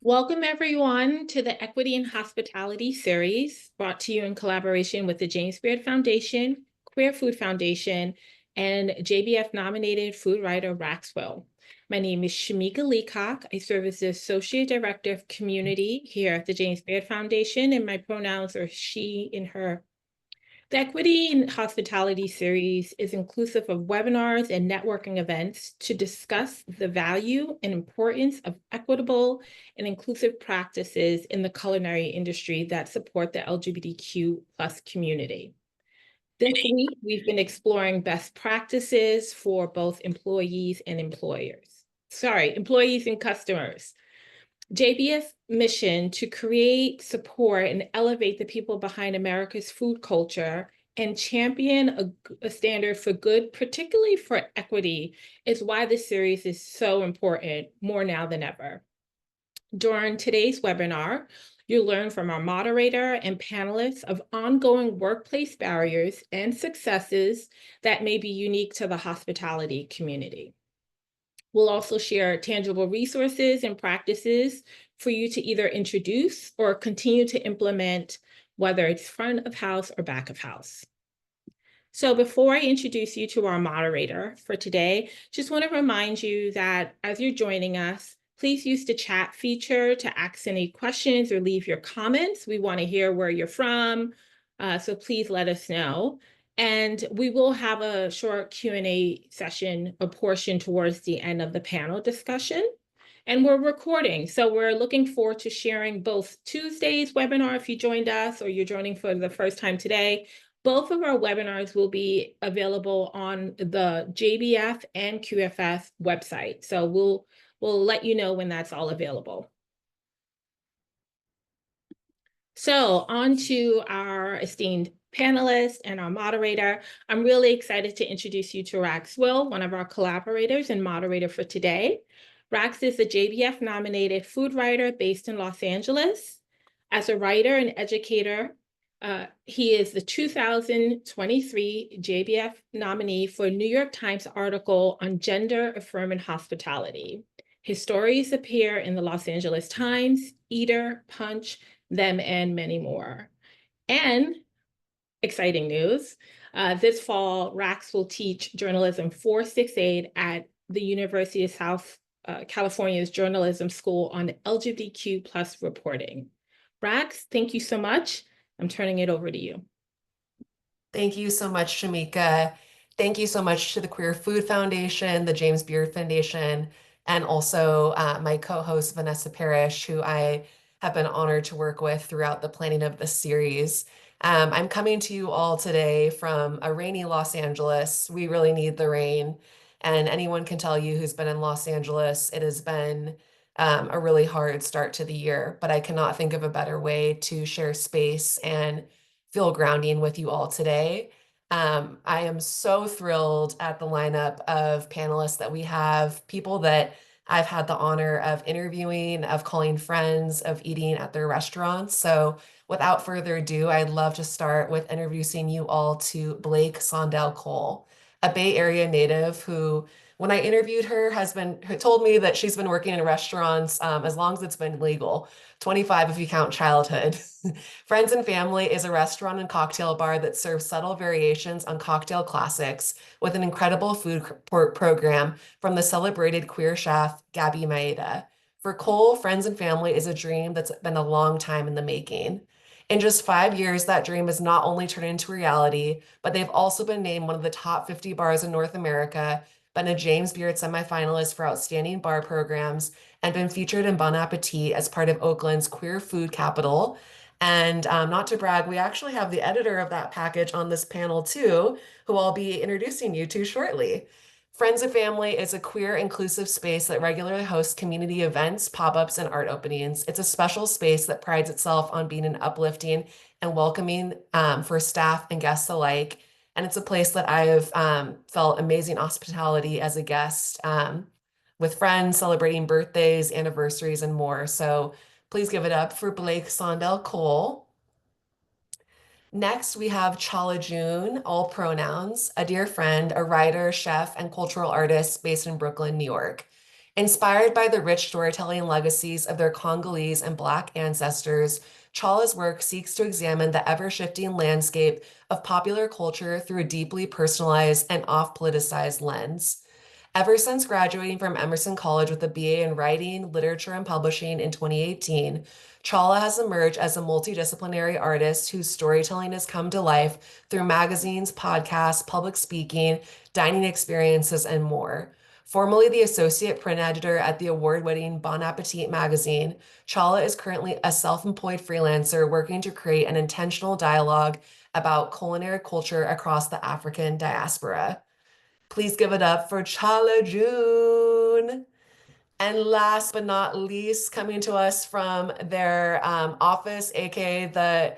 Welcome, everyone, to the Equity and Hospitality series brought to you in collaboration with the James Beard Foundation, Queer Food Foundation, and JBF nominated food writer Rax Will. My name is Shamika Leacock. I serve as the Associate Director of Community here at the James Beard Foundation, and my pronouns are she and her. The Equity and Hospitality series is inclusive of webinars and networking events to discuss the value and importance of equitable and inclusive practices in the culinary industry that support the LGBTQ plus community. This week, we've been exploring best practices for both employees and employees and customers. JBF's mission to create, support, and elevate the people behind America's food culture and champion a standard for good, particularly for equity, is why this series is so important, more now than ever. During today's webinar, you'll learn from our moderator and panelists of ongoing workplace barriers and successes that may be unique to the hospitality community. We'll also share tangible resources and practices for you to either introduce or continue to implement, whether it's front of house or back of house. So before I introduce you to our moderator for today, just want to remind you that as you're joining us, please use the chat feature to ask any questions or leave your comments. We want to hear where you're from, so please let us know. And we will have a short Q&A session, a portion towards the end of the panel discussion. And we're recording, so we're looking forward to sharing both Tuesday's webinar if you joined us or you're joining for the first time today. Both of our webinars will be available on the JBF and QFF website. So we'll let you know when that's all available. So on to our esteemed panelist and our moderator. I'm really excited to introduce you to Rax Will, one of our collaborators and moderator for today. Rax is a JBF nominated food writer based in Los Angeles. As a writer and educator, he is the 2023 JBF nominee for a New York Times article on gender affirming hospitality. His stories appear in the Los Angeles Times, Eater, Punch, Them, and many more. And exciting news, this fall, Rax will teach journalism 468 at the University of South California's Journalism School on LGBTQ plus reporting. Rax, thank you so much. I'm turning it over to you. Thank you so much, Shamika. Thank you so much to the Queer Food Foundation, the James Beard Foundation, and also my co-host, Vanessa Parrish, who I have been honored to work with throughout the planning of this series. I'm coming to you all today from a rainy Los Angeles. We really need the rain. And anyone can tell you who's been in Los Angeles, it has been a really hard start to the year, but I cannot think of a better way to share space and feel grounding with you all today. I am so thrilled at the lineup of panelists that we have, people that I've had the honor of interviewing, of calling friends, of eating at their restaurants. So without further ado, I'd love to start with introducing you all to Blake Sondell Cole, a Bay Area native who, when I interviewed her, told me that she's been working in restaurants as long as it's been legal, 25 if you count childhood. Friends and Family is a restaurant and cocktail bar that serves subtle variations on cocktail classics with an incredible food program from the celebrated queer chef Gabby Maeda. For Cole, Friends and Family is a dream that's been a long time in the making. In just 5 years, that dream has not only turned into reality, but they've also been named one of the top 50 bars in North America, been a James Beard semifinalist for outstanding bar programs, and been featured in Bon Appetit as part of Oakland's queer food capital. And not to brag, we actually have the editor of that package on this panel too, who I'll be introducing you to shortly. Friends and Family is a queer inclusive space that regularly hosts community events, pop-ups, and art openings. It's a special space that prides itself on being an uplifting and welcoming for staff and guests alike. And it's a place that I have felt amazing hospitality as a guest with friends celebrating birthdays, anniversaries, and more. So please give it up for Blake Sondell Cole. Next, we have Chala June, all pronouns, a dear friend, a writer, chef, and cultural artist based in Brooklyn, New York. Inspired by the rich storytelling legacies of their Congolese and Black ancestors, Chala's work seeks to examine the ever-shifting landscape of popular culture through a deeply personalized and off-politicized lens. Ever since graduating from Emerson College with a BA in Writing, Literature, and Publishing in 2018, Chala has emerged as a multidisciplinary artist whose storytelling has come to life through magazines, podcasts, public speaking, dining experiences, and more. Formerly the associate print editor at the award-winning Bon Appetit magazine, Chala is currently a self-employed freelancer working to create an intentional dialogue about culinary culture across the African diaspora. Please give it up for Chala June. And last but not least, coming to us from their office, aka the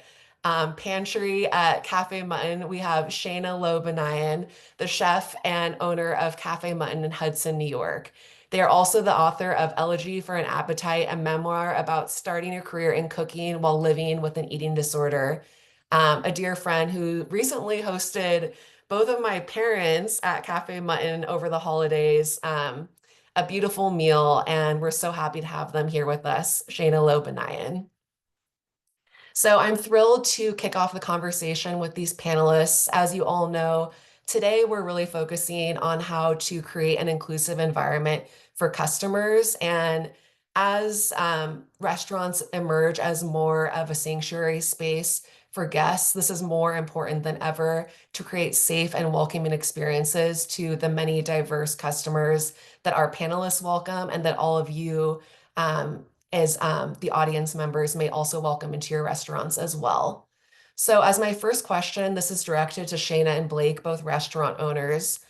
pantry at Cafe Mutton, we have Shaina Loew-Banayan, the chef and owner of Cafe Mutton in Hudson, New York. They are also the author of Elegy for an Appetite, a memoir about starting a career in cooking while living with an eating disorder. A dear friend who recently hosted both of my parents at Cafe Mutton over the holidays. A beautiful meal, and we're so happy to have them here with us, Shaina Loew-Banayan. So I'm thrilled to kick off the conversation with these panelists. As you all know, today we're really focusing on how to create an inclusive environment for customers. And as restaurants emerge as more of a sanctuary space for guests, this is more important than ever to create safe and welcoming experiences to the many diverse customers that our panelists welcome and that all of you as the audience members may also welcome into your restaurants as well. So as my first question, this is directed to Shaina and Blake, both restaurant owners.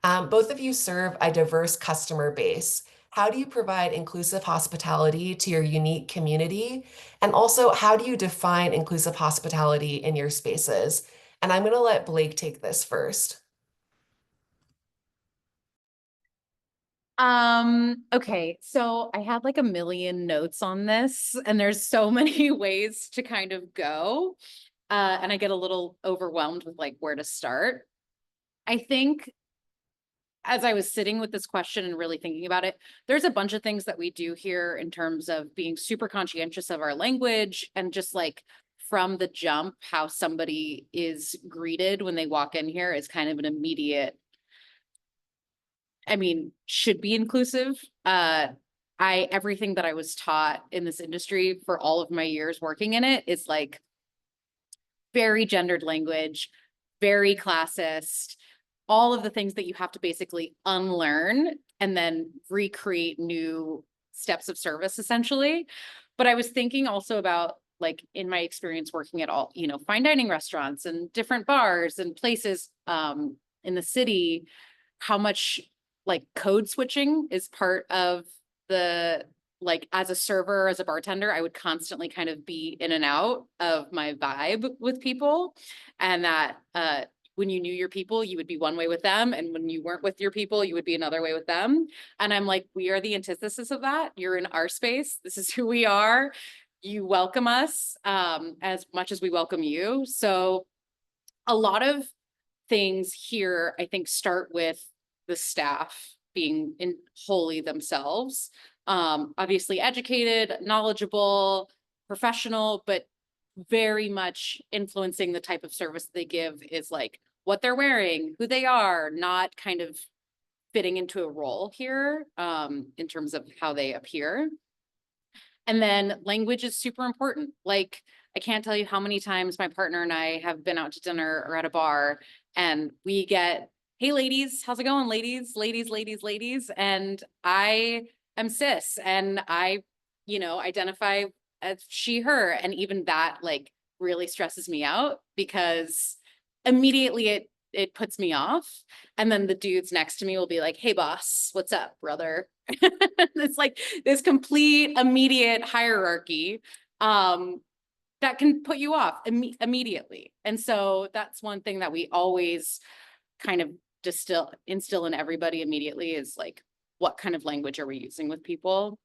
Both of you serve a diverse customer base. How do you provide inclusive hospitality to your unique community? And also, how do you define inclusive hospitality in your spaces? And I'm going to let Blake take this first. Okay, so I had like a million notes on this, and there's so many ways to kind of go. And I get a little overwhelmed with like where to start. I think as I was sitting with this question and really thinking about it, there's a bunch of things that we do here in terms of being super conscientious of our language and just like from the jump, how somebody is greeted when they walk in here is kind of an immediate, I mean, should be inclusive. Everything that I was taught in this industry for all of my years working in it is like very gendered language, very classist, all of the things that you have to basically unlearn and then recreate new steps of service essentially. But I was thinking also about like in my experience working at all, you know, fine dining restaurants and different bars and places in the city, how much like code switching is part of the, like as a server, as a bartender, I would constantly kind of be in and out of my vibe with people. And that when you knew your people, you would be one way with them. And when you weren't with your people, you would be another way with them. And I'm like, we are the antithesis of that. You're in our space. This is who we are. You welcome us as much as we welcome you. So a lot of things here, I think, start with the staff being in wholly themselves. Obviously educated, knowledgeable, professional, but very much influencing the type of service they give is like what they're wearing, who they are, not kind of fitting into a role here in terms of how they appear. And then language is super important. Like, I can't tell you how many times my partner and I have been out to dinner or at a bar and we get, hey, ladies, how's it going, ladies, ladies, ladies, ladies. And I am cis and I, you know, identify as she, her. And even that like really stresses me out because immediately it puts me off. And then the dudes next to me will be like, hey, boss, what's up, brother? It's like this complete immediate hierarchy that can put you off immediately. And so that's one thing that we always kind of instill in everybody immediately is like, what kind of language are we using with people?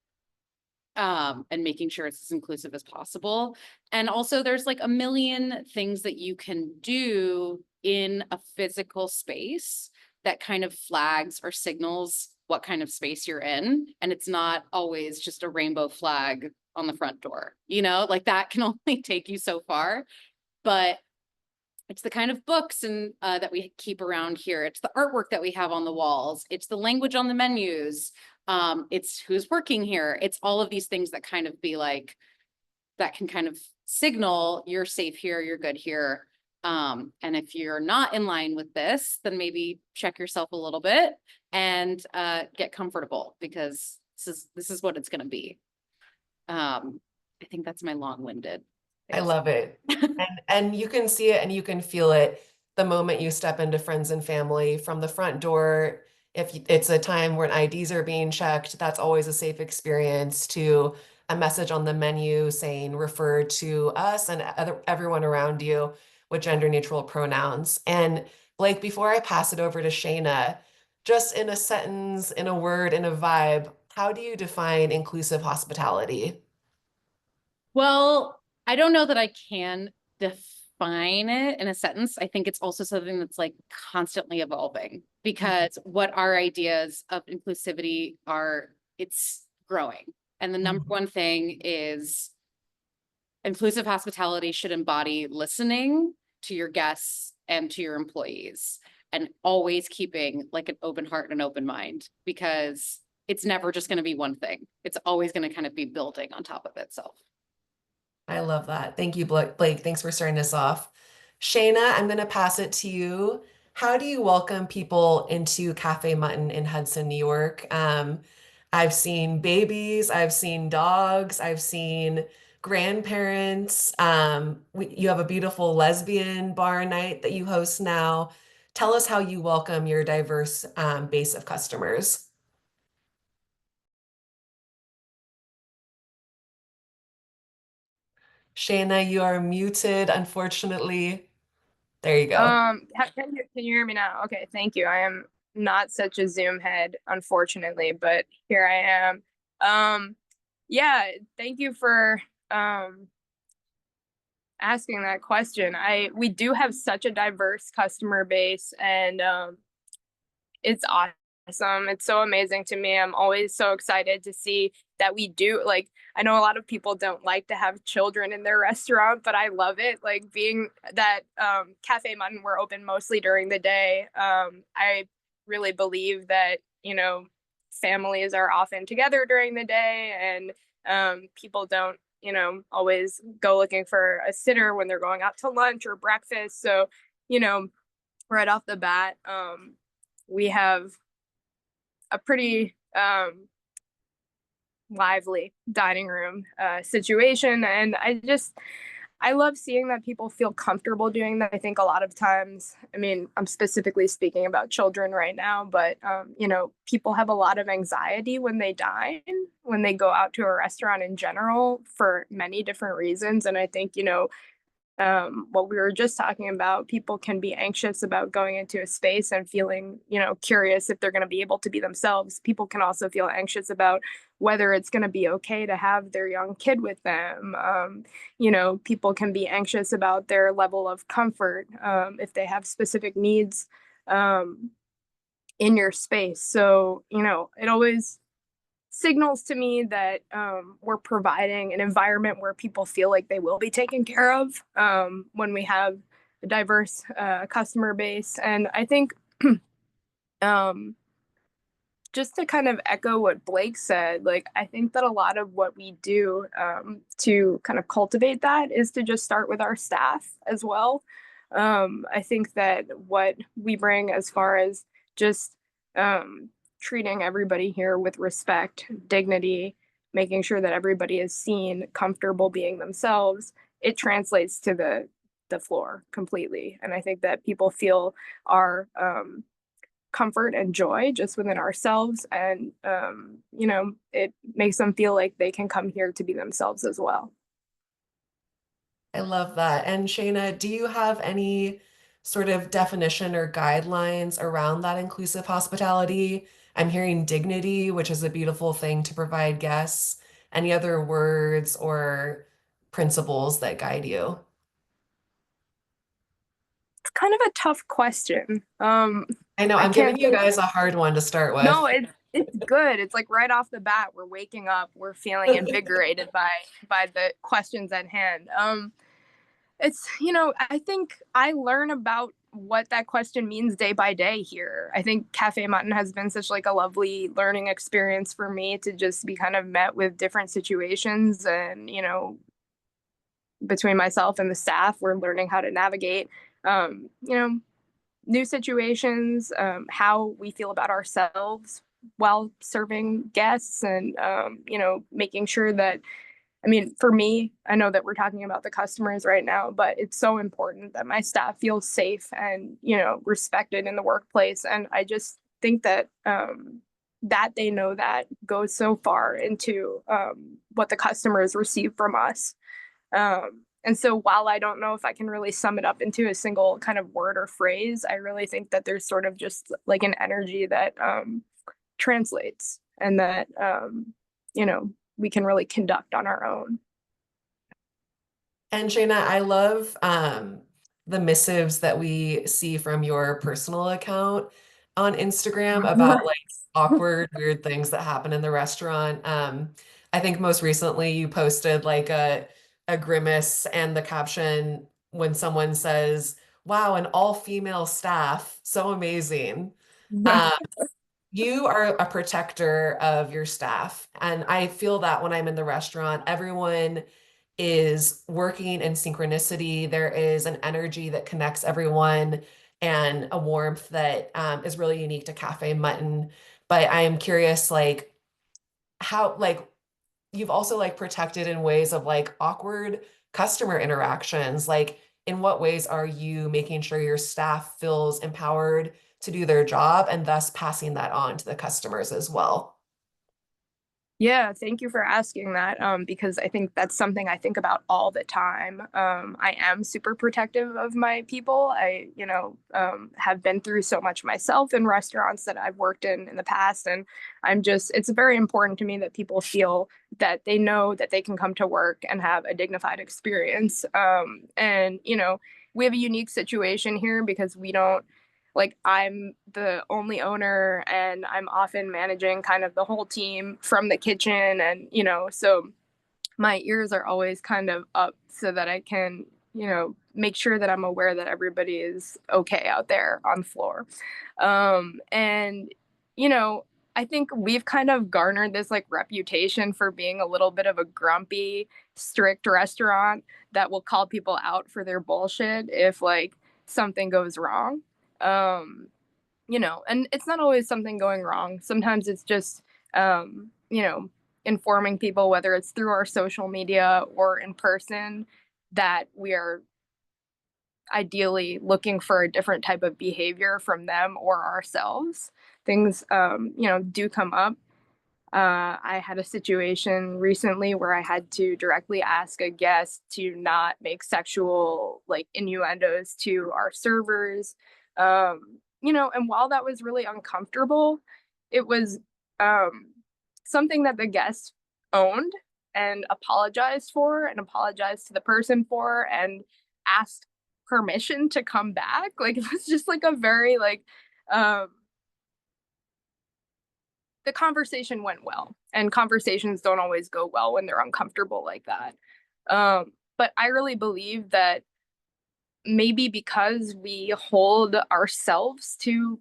And making sure it's as inclusive as possible. And also there's like a million things that you can do in a physical space that kind of flags or signals what kind of space you're in. And it's not always just a rainbow flag on the front door, you know, like that can only take you so far. But it's the kind of books and that we keep around here. It's the artwork that we have on the walls. It's the language on the menus. It's who's working here. It's all of these things that kind of be like, that can kind of signal you're safe here, you're good here. And if you're not in line with this, then maybe check yourself a little bit and get comfortable, because this is what it's going to be. I think that's my long-winded. I love it. And you can see it and you can feel it the moment you step into friends and family from the front door. If it's a time when IDs are being checked, that's always a safe experience, to a message on the menu saying refer to us and everyone around you with gender neutral pronouns. And Blake, before I pass it over to Shaina, just in a sentence, in a word, in a vibe, how do you define inclusive hospitality? Well, I don't know that I can define it in a sentence. I think it's also something that's like constantly evolving, because what our ideas of inclusivity are, it's growing. And the number one thing is inclusive hospitality should embody listening to your guests and to your employees, and always keeping like an open heart and an open mind, because it's never just going to be one thing. It's always going to kind of be building on top of itself. I love that. Thank you, Blake. Thanks for starting us off. Shaina, I'm going to pass it to you. How do you welcome people into Cafe Mutton in Hudson, New York? I've seen babies, I've seen dogs, I've seen grandparents. You have a beautiful lesbian bar night that you host now. Tell us how you welcome your diverse base of customers. Shaina, you are muted, unfortunately. There you go. Can you hear me now? Okay, thank you. I am not such a Zoom head, unfortunately, but here I am. Yeah, thank you for asking that question. We do have such a diverse customer base, and it's awesome. It's so amazing to me. I'm always so excited to see that we do, like, I know a lot of people don't like to have children in their restaurant, but I love it. Like, being that Cafe Mutton, we're open mostly during the day. I really believe that, you know, families are often together during the day, and people don't, you know, always go looking for a sitter when they're going out to lunch or breakfast. So, you know, right off the bat, we have a pretty lively dining room situation, and I love seeing that people feel comfortable doing that. I think a lot of times, I mean, I'm specifically speaking about children right now, but you know, people have a lot of anxiety when they dine, when they go out to a restaurant in general, for many different reasons. And I think, you know, what we were just talking about, people can be anxious about going into a space and feeling, you know, curious if they're going to be able to be themselves. People can also feel anxious about whether it's going to be okay to have their young kid with them. You know, people can be anxious about their level of comfort, if they have specific needs in your space. So, you know, it always signals to me that we're providing an environment where people feel like they will be taken care of when we have a diverse customer base. And I think just to kind of echo what Blake said, like, I think that a lot of what we do to kind of cultivate that is to just start with our staff as well. I think that what we bring as far as just treating everybody here with respect, dignity, making sure that everybody is seen, comfortable being themselves, it translates to the floor completely. And I think that people feel our comfort and joy just within ourselves, and you know, it makes them feel like they can come here to be themselves as well. I love that. And Shaina, do you have any sort of definition or guidelines around that inclusive hospitality? I'm hearing dignity, which is a beautiful thing to provide guests. Any other words or principles that guide you? It's kind of a tough question. I know I I'm can't giving you think. guys a hard one to start No, with. It's good. It's like right off the bat, we're waking up, we're feeling invigorated by the questions at hand. It's, I think I learn about what that question means day by day here. I think Cafe Mutton has been such like a lovely learning experience for me to just be kind of met with different situations, and between myself and the staff, we're learning how to navigate new situations, how we feel about ourselves while serving guests, and making sure that, I mean, for me, I know that we're talking about the customers right now, but it's so important that my staff feels safe and, respected in the workplace. And I just think that that they know that goes so far into what the customers receive from us. And so while I don't know if I can really sum it up into a single kind of word or phrase, I really think that there's sort of just like an energy that translates, and that, we can really conduct on our own. And Shaina, I love the missives that we see from your personal account on Instagram about like awkward, weird things that happen in the restaurant. I think most recently you posted like a grimace and the caption when someone says, "Wow, an all-female staff, so amazing." Um, you are a protector of your staff, and I feel that when I'm in the restaurant, everyone is working in synchronicity. There is an energy that connects everyone and a warmth that is really unique to Cafe Mutton. But I am curious, like, how, like, you've also like protected in ways of like awkward customer interactions. Like, in what ways are you making sure your staff feels empowered to do their job and thus passing that on to the customers as well? Yeah, thank you for asking that, because I think that's something I think about all the time. I am super protective of my people. I, have been through so much myself in restaurants that I've worked in the past, and it's very important to me that people feel that they know that they can come to work and have a dignified experience. And, we have a unique situation here because we don't, like, I'm the only owner and I'm often managing kind of the whole team from the kitchen, and so my ears are always kind of up so that I can make sure that I'm aware that everybody is okay out there on the floor. And I think we've kind of garnered this like reputation for being a little bit of a grumpy, strict restaurant that will call people out for their bullshit if like something goes wrong. um and it's not always something going wrong. Sometimes it's just informing people, whether it's through our social media or in person, that we are ideally looking for a different type of behavior from them or ourselves. Things do come up. I had a situation recently where I had to directly ask a guest to not make sexual like innuendos to our servers. And while that was really uncomfortable, it was something that the guest owned and apologized to the person for, and asked permission to come back. Like, it was just like a very like the conversation went well, and conversations don't always go well when they're uncomfortable like that. But I really believe that maybe because we hold ourselves to,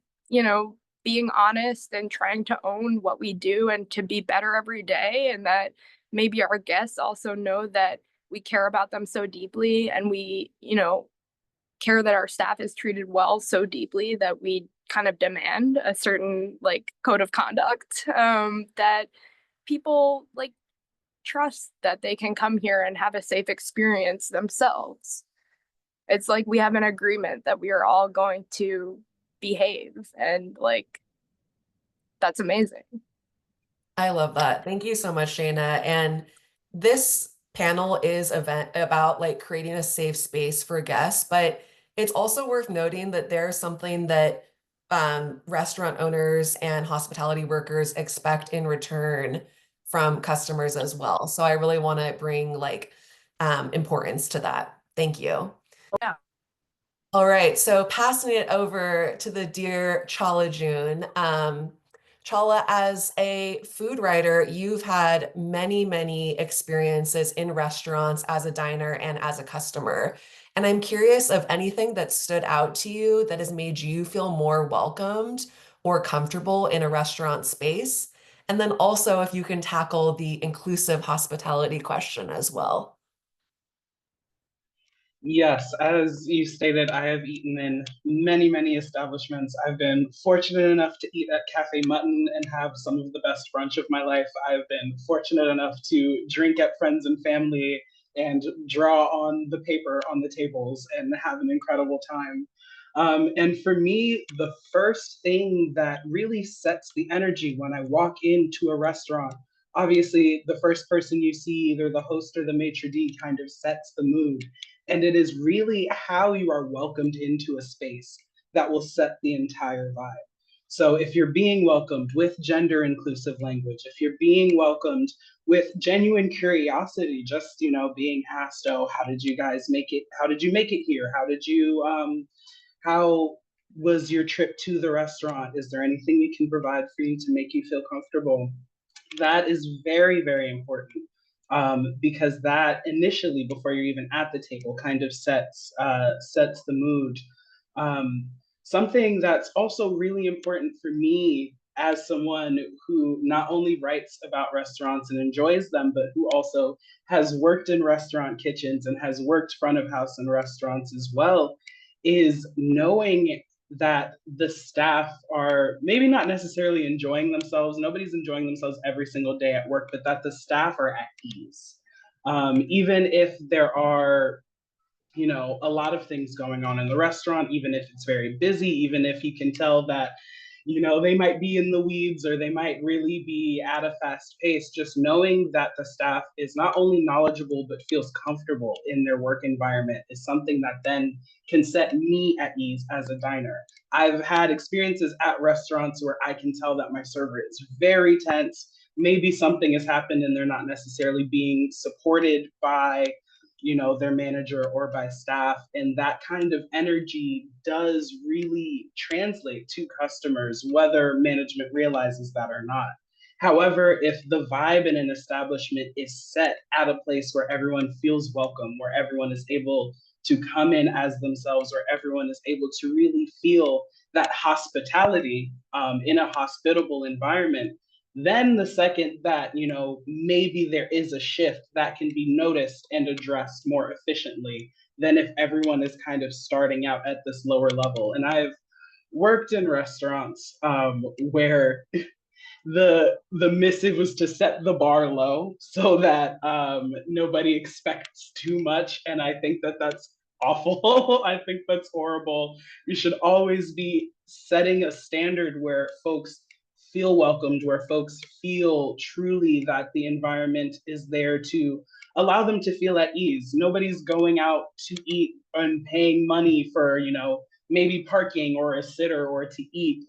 being honest and trying to own what we do and to be better every day, and that maybe our guests also know that we care about them so deeply, and we, care that our staff is treated well so deeply, that we kind of demand a certain like code of conduct, that people like trust that they can come here and have a safe experience themselves. It's like we have an agreement that we are all going to behave, and like that's amazing. I love that. Thank you so much, Shaina. And this panel is event about like creating a safe space for guests, but it's also worth noting that there's something that restaurant owners and hospitality workers expect in return from customers as well. So I really want to bring like importance to that. Thank you. Yeah. All right, so passing it over to the dear Chala June. Chala, as a food writer, you've had many, many experiences in restaurants as a diner and as a customer. And I'm curious of anything that stood out to you that has made you feel more welcomed or comfortable in a restaurant space. And then also if you can tackle the inclusive hospitality question as well. Yes, as you stated, I have eaten in many, many establishments. I've been fortunate enough to eat at Cafe Mutton and have some of the best brunch of my life. I've been fortunate enough to drink at friends and family and draw on the paper on the tables and have an incredible time. And for me, the first thing that really sets the energy when I walk into a restaurant, obviously the first person you see, either the host or the maitre d', kind of sets the mood. And it is really how you are welcomed into a space that will set the entire vibe. So if you're being welcomed with gender inclusive language, if you're being welcomed with genuine curiosity, just, you know, being asked, oh, how did you guys make it? How did you make it here? How was your trip to the restaurant? Is there anything we can provide for you to make you feel comfortable? That is very, very important, because that initially, before you're even at the table, kind of sets the mood. Something that's also really important for me as someone who not only writes about restaurants and enjoys them, but who also has worked in restaurant kitchens and has worked front of house in restaurants as well, is knowing that the staff are maybe not necessarily enjoying themselves. Nobody's enjoying themselves every single day at work, but that the staff are at ease. Even if there are, you know, a lot of things going on in the restaurant, even if it's very busy, even if you can tell that, you know, they might be in the weeds or they might really be at a fast pace, just knowing that the staff is not only knowledgeable but feels comfortable in their work environment is something that then can set me at ease as a diner. I've had experiences at restaurants where I can tell that my server is very tense. Maybe something has happened and they're not necessarily being supported by, you know, their manager or by staff, and that kind of energy does really translate to customers, whether management realizes that or not. However, if the vibe in an establishment is set at a place where everyone feels welcome, where everyone is able to come in as themselves, or everyone is able to really feel that hospitality in a hospitable environment, then the second that, you know, maybe there is a shift that can be noticed and addressed more efficiently than if everyone is kind of starting out at this lower level. And I've worked in restaurants where the missive was to set the bar low so that nobody expects too much. And I think that that's awful. I think that's horrible. You should always be setting a standard where folks feel welcomed, where folks feel truly that the environment is there to allow them to feel at ease. Nobody's going out to eat and paying money for, you know, maybe parking or a sitter or to eat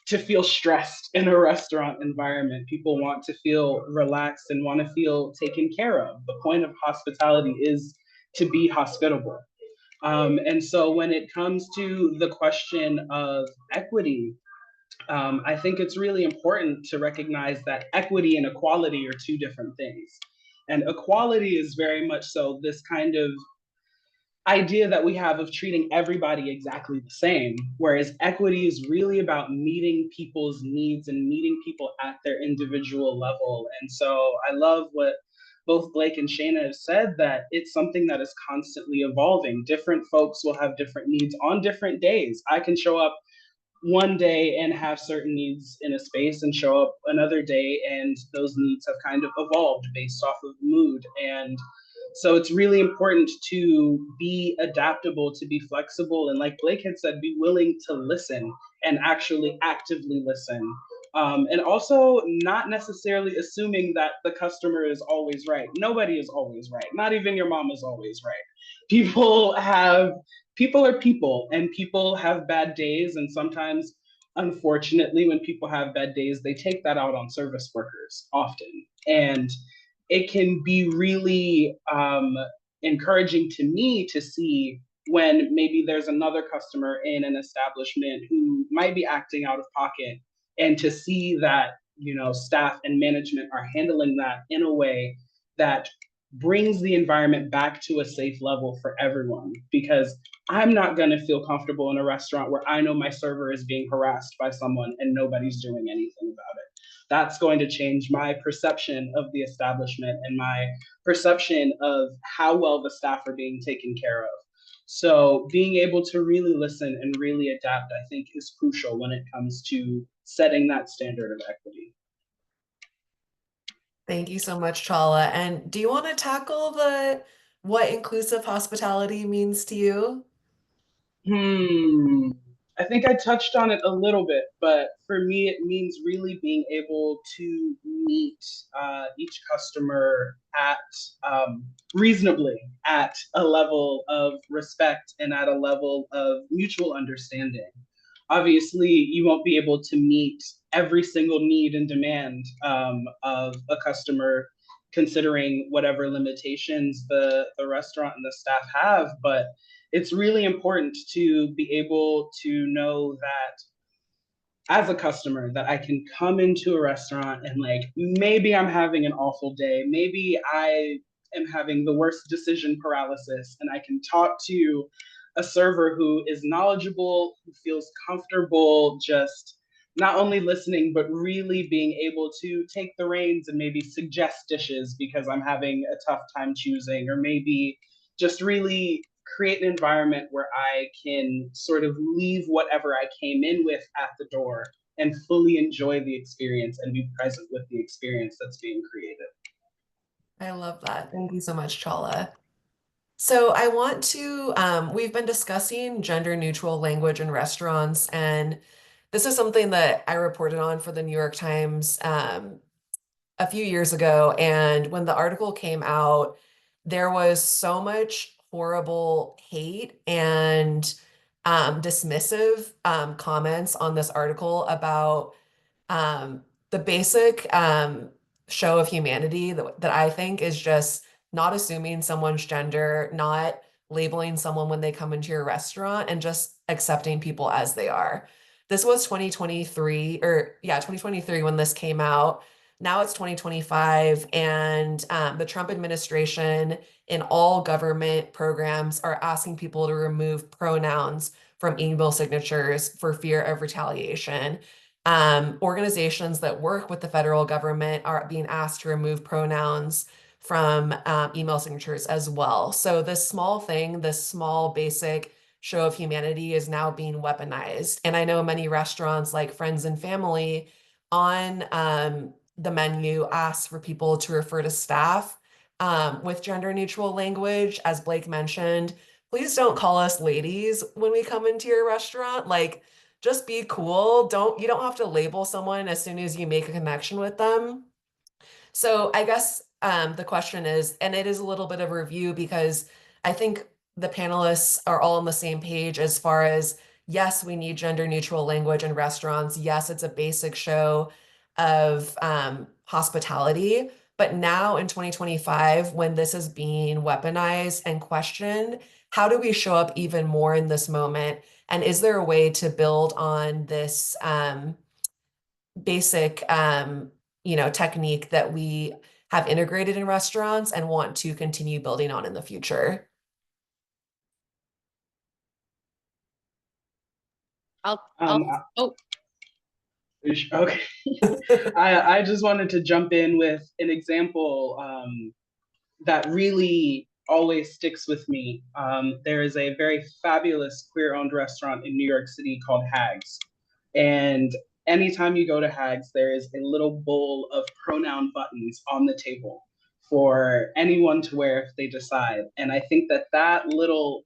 to feel stressed in a restaurant environment. People want to feel relaxed and want to feel taken care of. The point of hospitality is to be hospitable. And so when it comes to the question of equity, I think it's really important to recognize that equity and equality are two different things. And equality is very much so this kind of idea that we have of treating everybody exactly the same, whereas equity is really about meeting people's needs and meeting people at their individual level. And so I love what both Blake and Shaina have said, that it's something that is constantly evolving. Different folks will have different needs on different days. I can show up one day and have certain needs in a space and show up another day and those needs have kind of evolved based off of mood. And so it's really important to be adaptable, to be flexible, and like Blake had said, be willing to listen and actually actively listen. And also not necessarily assuming that the customer is always right. Nobody is always right. Not even your mom is always right. People are people, and people have bad days, and sometimes, unfortunately, when people have bad days, they take that out on service workers often. And it can be really encouraging to me to see when maybe there's another customer in an establishment who might be acting out of pocket, And to see that, staff and management are handling that in a way that brings the environment back to a safe level for everyone. Because I'm not going to feel comfortable in a restaurant where I know my server is being harassed by someone and nobody's doing anything about it. That's going to change my perception of the establishment and my perception of how well the staff are being taken care of. So being able to really listen and really adapt, I think, is crucial when it comes to setting that standard of equity. Thank you so much, Chala. And do you want to tackle what inclusive hospitality means to you? I think I touched on it a little bit, but for me, it means really being able to meet each customer at reasonably at a level of respect and at a level of mutual understanding. Obviously, you won't be able to meet every single need and demand of a customer, considering whatever limitations the restaurant and the staff have, but it's really important to be able to know that as a customer that I can come into a restaurant and maybe I'm having an awful day, maybe I am having the worst decision paralysis, and I can talk to a server who is knowledgeable, who feels comfortable just not only listening, but really being able to take the reins and maybe suggest dishes because I'm having a tough time choosing, or maybe just really create an environment where I can sort of leave whatever I came in with at the door and fully enjoy the experience and be present with the experience that's being created. I love that. Thank you so much, Chala. So I want to, we've been discussing gender neutral language in restaurants, and this is something that I reported on for the New York Times a few years ago. And when the article came out, there was so much horrible hate and dismissive comments on this article about the basic show of humanity that I think is just not assuming someone's gender, not labeling someone when they come into your restaurant, and just accepting people as they are. This was 2023, or yeah, 2023 when this came out. Now it's 2025, and the Trump administration in all government programs are asking people to remove pronouns from email signatures for fear of retaliation. Organizations that work with the federal government are being asked to remove pronouns from email signatures as well. So this small thing, this small basic show of humanity is now being weaponized. And I know many restaurants like Friends and Family on the menu ask for people to refer to staff with gender neutral language. As Blake mentioned, please don't call us ladies when we come into your restaurant. Just be cool. You don't have to label someone as soon as you make a connection with them. So I guess the question is, and it is a little bit of a review because I think the panelists are all on the same page as far as, yes, we need gender neutral language in restaurants. Yes, it's a basic show of hospitality. But now in 2025, when this is being weaponized and questioned, how do we show up even more in this moment? And is there a way to build on this basic technique that we have integrated in restaurants and want to continue building on in the future? Oh, Okay. I just wanted to jump in with an example that really always sticks with me. There is a very fabulous queer-owned restaurant in New York City called Hags. And anytime you go to Hags, there is a little bowl of pronoun buttons on the table for anyone to wear if they decide. And I think that little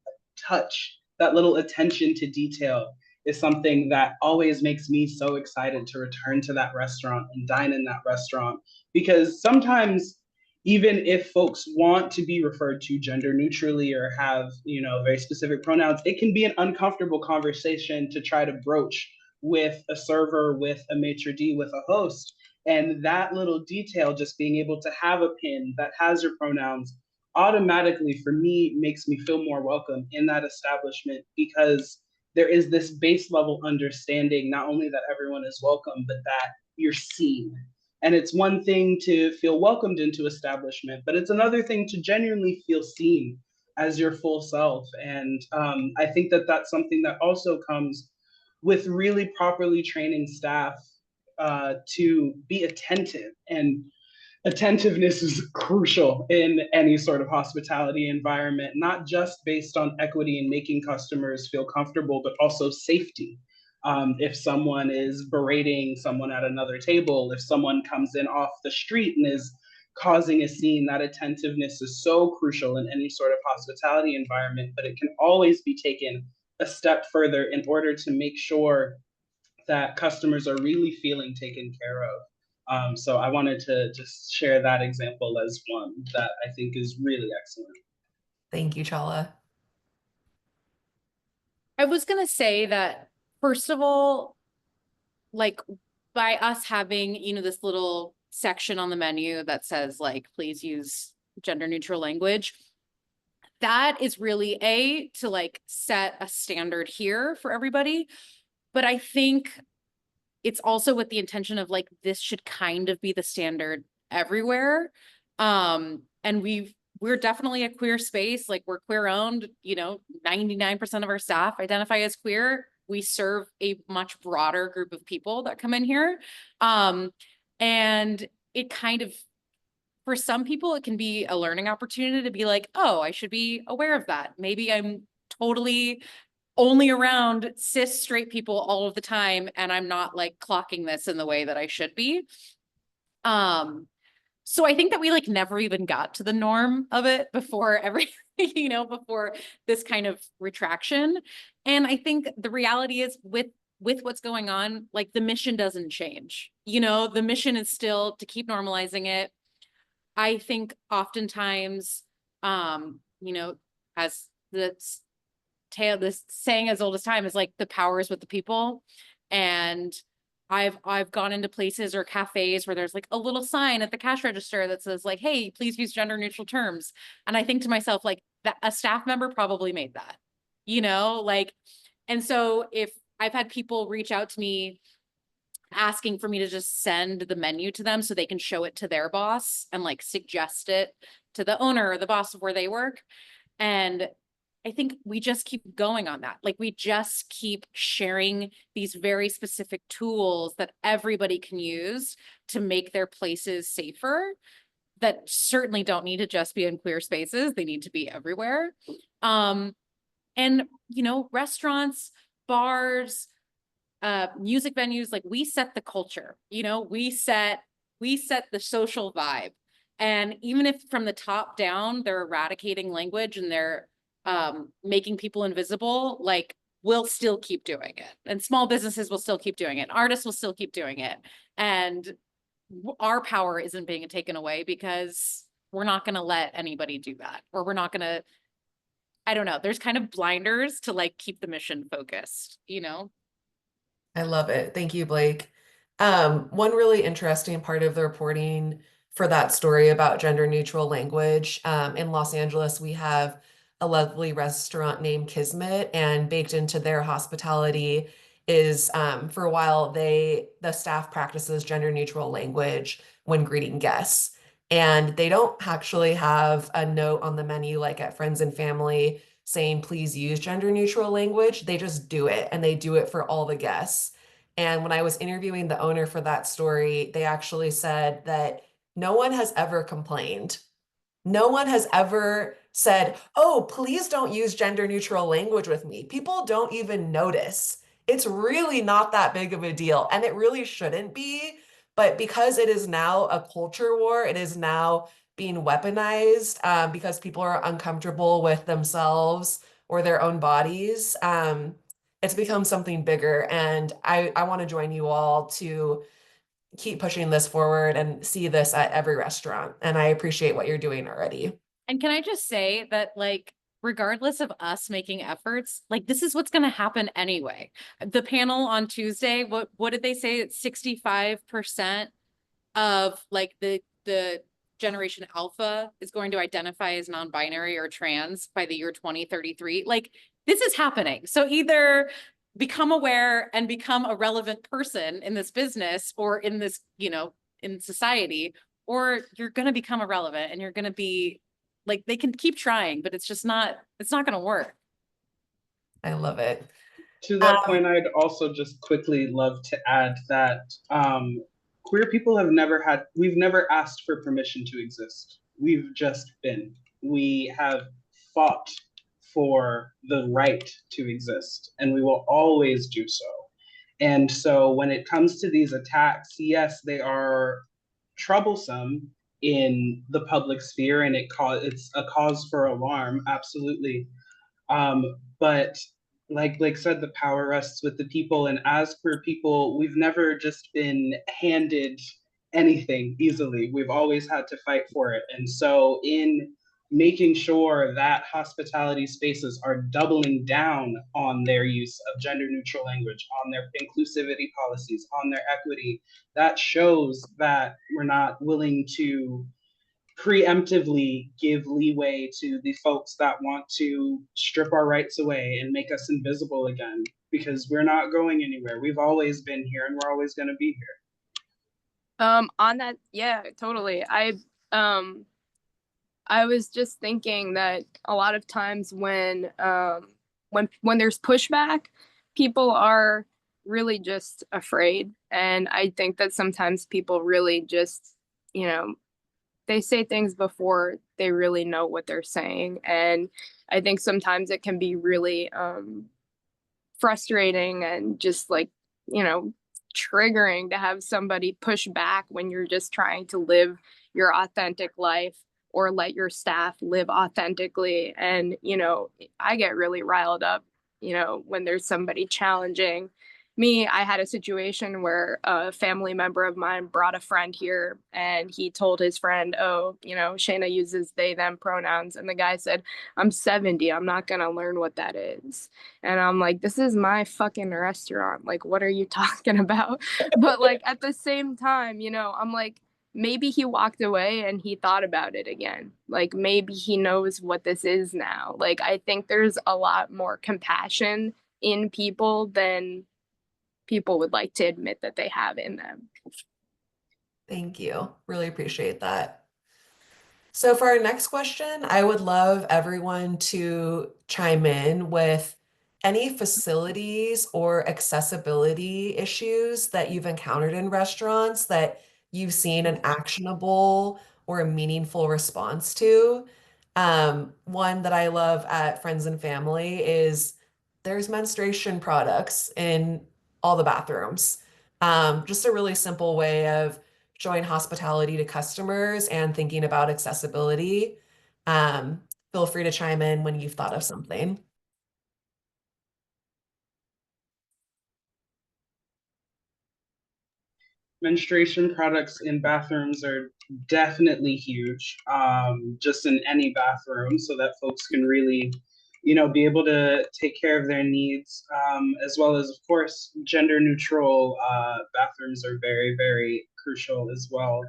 touch, that little attention to detail is something that always makes me so excited to return to that restaurant and dine in that restaurant. Because sometimes, even if folks want to be referred to gender neutrally or have, very specific pronouns, it can be an uncomfortable conversation to try to broach with a server, with a maitre d', with a host. And that little detail, just being able to have a pin that has your pronouns, automatically for me makes me feel more welcome in that establishment, because there is this base level understanding, not only that everyone is welcome, but that you're seen. And it's one thing to feel welcomed into establishment, but it's another thing to genuinely feel seen as your full self. And I think that that's something that also comes with really properly training staff to be attentive. And attentiveness is crucial in any sort of hospitality environment, not just based on equity and making customers feel comfortable, but also safety. If someone is berating someone at another table, if someone comes in off the street and is causing a scene, that attentiveness is so crucial in any sort of hospitality environment, but it can always be taken a step further in order to make sure that customers are really feeling taken care of. So I wanted to just share that example as one that I think is really excellent. Thank you, Chala. I was gonna say that, first of all, like by us having, you know, this little section on the menu that says like, please use gender neutral language, that is really to like set a standard here for everybody. But I think it's also with the intention of like, this should kind of be the standard everywhere. And we're definitely a queer space, like we're queer owned, you know, 99% of our staff identify as queer. We serve a much broader group of people that come in here. And it kind of, for some people, it can be a learning opportunity to be like, oh, I should be aware of that. Maybe I'm totally only around cis straight people all of the time, and I'm not like clocking this in the way that I should be. So I think that we like never even got to the norm of it before you know, before this kind of retraction. And I think the reality is with what's going on, like the mission doesn't change. You know, the mission is still to keep normalizing it. I think oftentimes, you know, as this saying as old as time is like, the power is with the people. And I've gone into places or cafes where there's like a little sign at the cash register that says like, hey, please use gender neutral terms. And I think to myself, like, that a staff member probably made that, you know, like, and so if I've had people reach out to me asking for me to just send the menu to them so they can show it to their boss and like suggest it to the owner or the boss of where they work. And I think we just keep going on that. Like we just keep sharing these very specific tools that everybody can use to make their places safer, that certainly don't need to just be in queer spaces. They need to be everywhere. And, you know, restaurants, bars, music venues, like we set the culture, you know, we set the social vibe. And even if from the top down, they're eradicating language and they're making people invisible, like we'll still keep doing it. And small businesses will still keep doing it. Artists will still keep doing it. And our power isn't being taken away because we're not going to let anybody do that. Or we're not going to, I don't know, there's kind of blinders to like keep the mission focused, you know? I love it. Thank you, Blake. One really interesting part of the reporting for that story about gender neutral language, in Los Angeles, we have a lovely restaurant named Kismet, and baked into their hospitality is for a while the staff practices gender neutral language when greeting guests. And they don't actually have a note on the menu like at Friends and Family saying please use gender neutral language. They just do it, and they do it for all the guests. And when I was interviewing the owner for that story, they actually said that no one has ever complained. No one has ever said, oh, please don't use gender neutral language with me. People don't even notice. It's really not that big of a deal, and it really shouldn't be. But because it is now a culture war, it is now being weaponized because people are uncomfortable with themselves or their own bodies. It's become something bigger. And I want to join you all to keep pushing this forward and see this at every restaurant. And I appreciate what you're doing already. And can I just say that, like, regardless of us making efforts, like this is what's going to happen anyway. The panel on Tuesday, what did they say? It's 65% of like the generation alpha is going to identify as non-binary or trans by the year 2033. Like this is happening. So either become aware and become a relevant person in this business or in this, you know, in society, or you're going to become irrelevant and you're going to be like, they can keep trying, but it's not going to work. I love it. To that point, I'd also just quickly love to add that queer people we've never asked for permission to exist. We've just been. We have fought for the right to exist, and we will always do so. And so when it comes to these attacks, yes, they are troublesome in the public sphere, and it's a cause for alarm, absolutely. But like said, the power rests with the people, and as queer people, we've never just been handed anything easily. We've always had to fight for it. And so in making sure that hospitality spaces are doubling down on their use of gender neutral language, on their inclusivity policies, on their equity, that shows that we're not willing to preemptively give leeway to the folks that want to strip our rights away and make us invisible again, because we're not going anywhere. We've always been here and we're always going to be here. On that, yeah, totally. I was just thinking that a lot of times when there's pushback, people are really just afraid. And I think that sometimes people really just, you know, they say things before they really know what they're saying. And I think sometimes it can be really frustrating and just like, you know, triggering to have somebody push back when you're just trying to live your authentic life or let your staff live authentically. And, you know, I get really riled up, you know, when there's somebody challenging me. I had a situation where a family member of mine brought a friend here and he told his friend, oh, you know, Shaina uses they, them pronouns. And the guy said, I'm 70. I'm not going to learn what that is. And I'm like, this is my fucking restaurant. Like, what are you talking about? But like, at the same time, you know, I'm like, maybe he walked away and he thought about it again. Like, maybe he knows what this is now. Like, I think there's a lot more compassion in people than people would like to admit that they have in them. Thank you. Really appreciate that. So for our next question, I would love everyone to chime in with any facilities or accessibility issues that you've encountered in restaurants that you've seen an actionable or a meaningful response to. One that I love at Friends and Family is there's menstruation products in all the bathrooms. Just a really simple way of showing hospitality to customers and thinking about accessibility. Feel free to chime in when you've thought of something. Menstruation products in bathrooms are definitely huge, just in any bathroom, so that folks can really, you know, be able to take care of their needs, as well as, of course, gender neutral bathrooms are very, very crucial as well.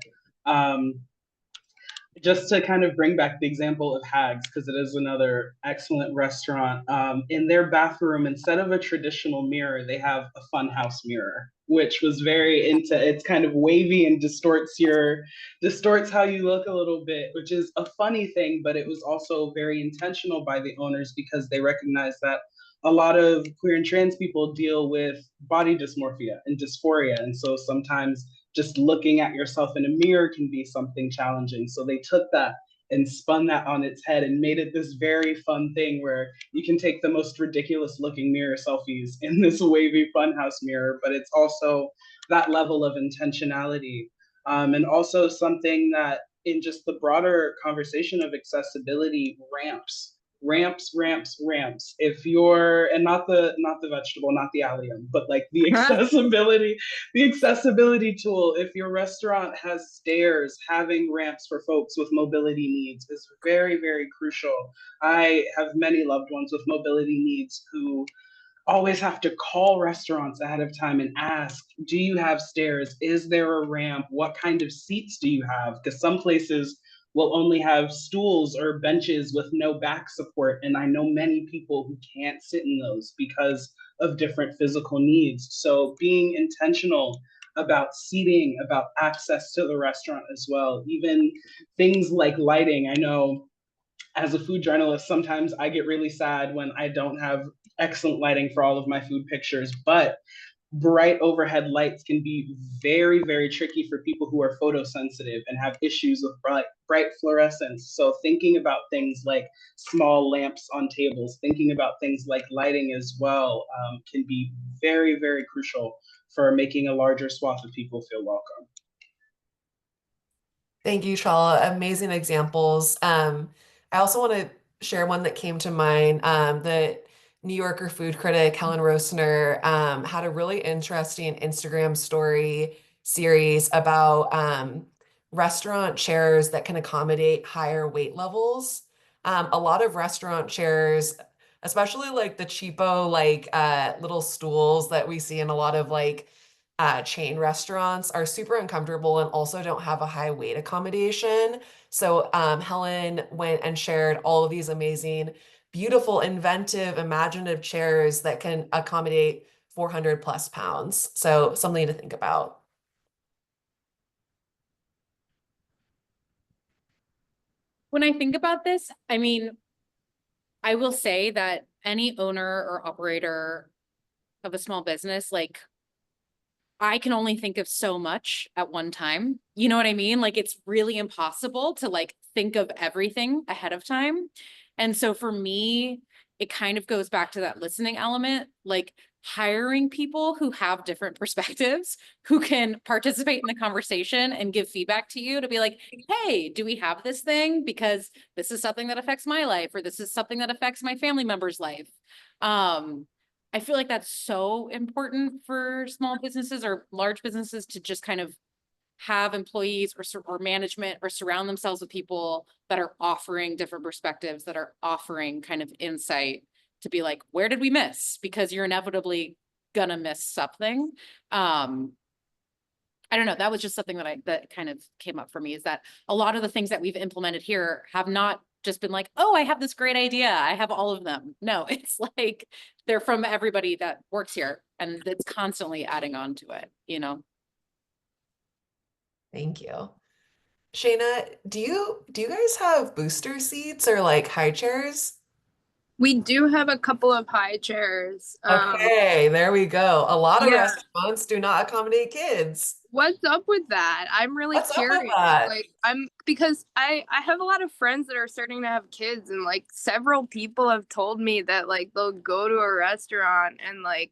Just to kind of bring back the example of Hags, because it is another excellent restaurant, in their bathroom, instead of a traditional mirror, they have a funhouse mirror, which was very it's kind of wavy and distorts how you look a little bit, which is a funny thing, but it was also very intentional by the owners because they recognize that a lot of queer and trans people deal with body dysmorphia and dysphoria. And so sometimes just looking at yourself in a mirror can be something challenging. So they took that and spun that on its head and made it this very fun thing where you can take the most ridiculous looking mirror selfies in this wavy funhouse mirror, but it's also that level of intentionality. And also something that in just the broader conversation of accessibility, ramps. If you're, and not the vegetable, not the allium, but like the accessibility tool. If your restaurant has stairs, having ramps for folks with mobility needs is very, very crucial. I have many loved ones with mobility needs who always have to call restaurants ahead of time and ask, do you have stairs? Is there a ramp? What kind of seats do you have? Because some places will only have stools or benches with no back support. And I know many people who can't sit in those because of different physical needs. So being intentional about seating, about access to the restaurant as well, even things like lighting. I know as a food journalist, sometimes I get really sad when I don't have excellent lighting for all of my food pictures, but bright overhead lights can be very, very tricky for people who are photosensitive and have issues with bright fluorescence. So thinking about things like small lamps on tables, thinking about things like lighting as well, can be very, very crucial for making a larger swath of people feel welcome. Thank you, Chala. Amazing examples. I also want to share one that came to mind. The New Yorker food critic Helen Rosner had a really interesting Instagram story series about restaurant chairs that can accommodate higher weight levels. A lot of restaurant chairs, especially like the cheapo like little stools that we see in a lot of like chain restaurants, are super uncomfortable and also don't have a high weight accommodation. So Helen went and shared all of these amazing, beautiful, inventive, imaginative chairs that can accommodate 400 plus pounds. So something to think about. When I think about this, I mean, I will say that any owner or operator of a small business, like, I can only think of so much at one time. You know what I mean? Like, it's really impossible to like think of everything ahead of time. And so for me, it kind of goes back to that listening element, like hiring people who have different perspectives, who can participate in the conversation and give feedback to you to be like, hey, do we have this thing? Because this is something that affects my life, or this is something that affects my family member's life. I feel like that's so important for small businesses or large businesses to just kind of have employees or management or surround themselves with people that are offering different perspectives, that are offering kind of insight to be like, where did we miss? Because you're inevitably gonna miss something. I don't know. That was just something that kind of came up for me, is that a lot of the things that we've implemented here have not just been like, oh, I have this great idea, I have all of them. No, it's like they're from everybody that works here, and it's constantly adding on to it, you know? Thank you. Shaina, do you guys have booster seats or like high chairs? We do have a couple of high chairs. Okay, there we go. A lot of Yeah. restaurants do not accommodate kids. What's up with that? I'm really What's up with curious. that? Like, because I have a lot of friends that are starting to have kids, and like several people have told me that like they'll go to a restaurant and like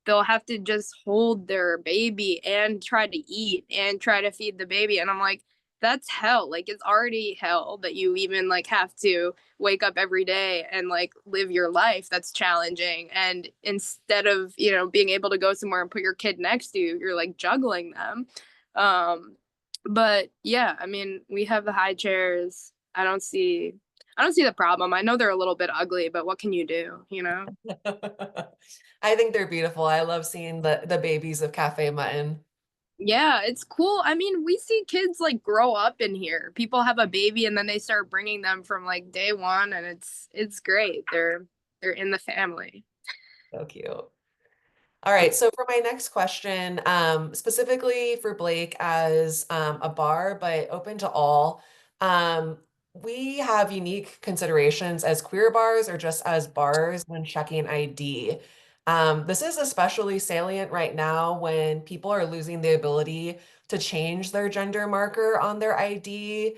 they'll have to just hold their baby and try to eat and try to feed the baby. And I'm like, that's hell. Like, it's already hell that you even like have to wake up every day and like live your life. That's challenging. And instead of, being able to go somewhere and put your kid next to you, you're like juggling them. But yeah, I mean, we have the high chairs. I don't see the problem. I know they're a little bit ugly, but what can you do, I think they're beautiful. I love seeing the babies of Cafe Mutton. Yeah, it's cool. I mean, we see kids like grow up in here. People have a baby and then they start bringing them from like day one, and it's great. They're in the family. So cute. All right, so for my next question, specifically for Blake as a bar, but open to all, we have unique considerations as queer bars or just as bars when checking ID. This is especially salient right now when people are losing the ability to change their gender marker on their ID,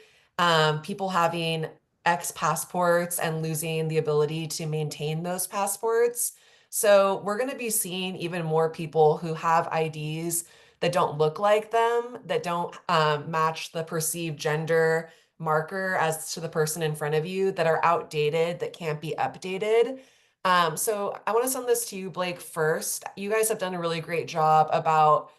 people having X passports and losing the ability to maintain those passports. So we're going to be seeing even more people who have IDs that don't look like them, that don't match the perceived gender marker as to the person in front of you, that are outdated, that can't be updated. So I want to send this to you, Blake, first. You guys have done a really great job about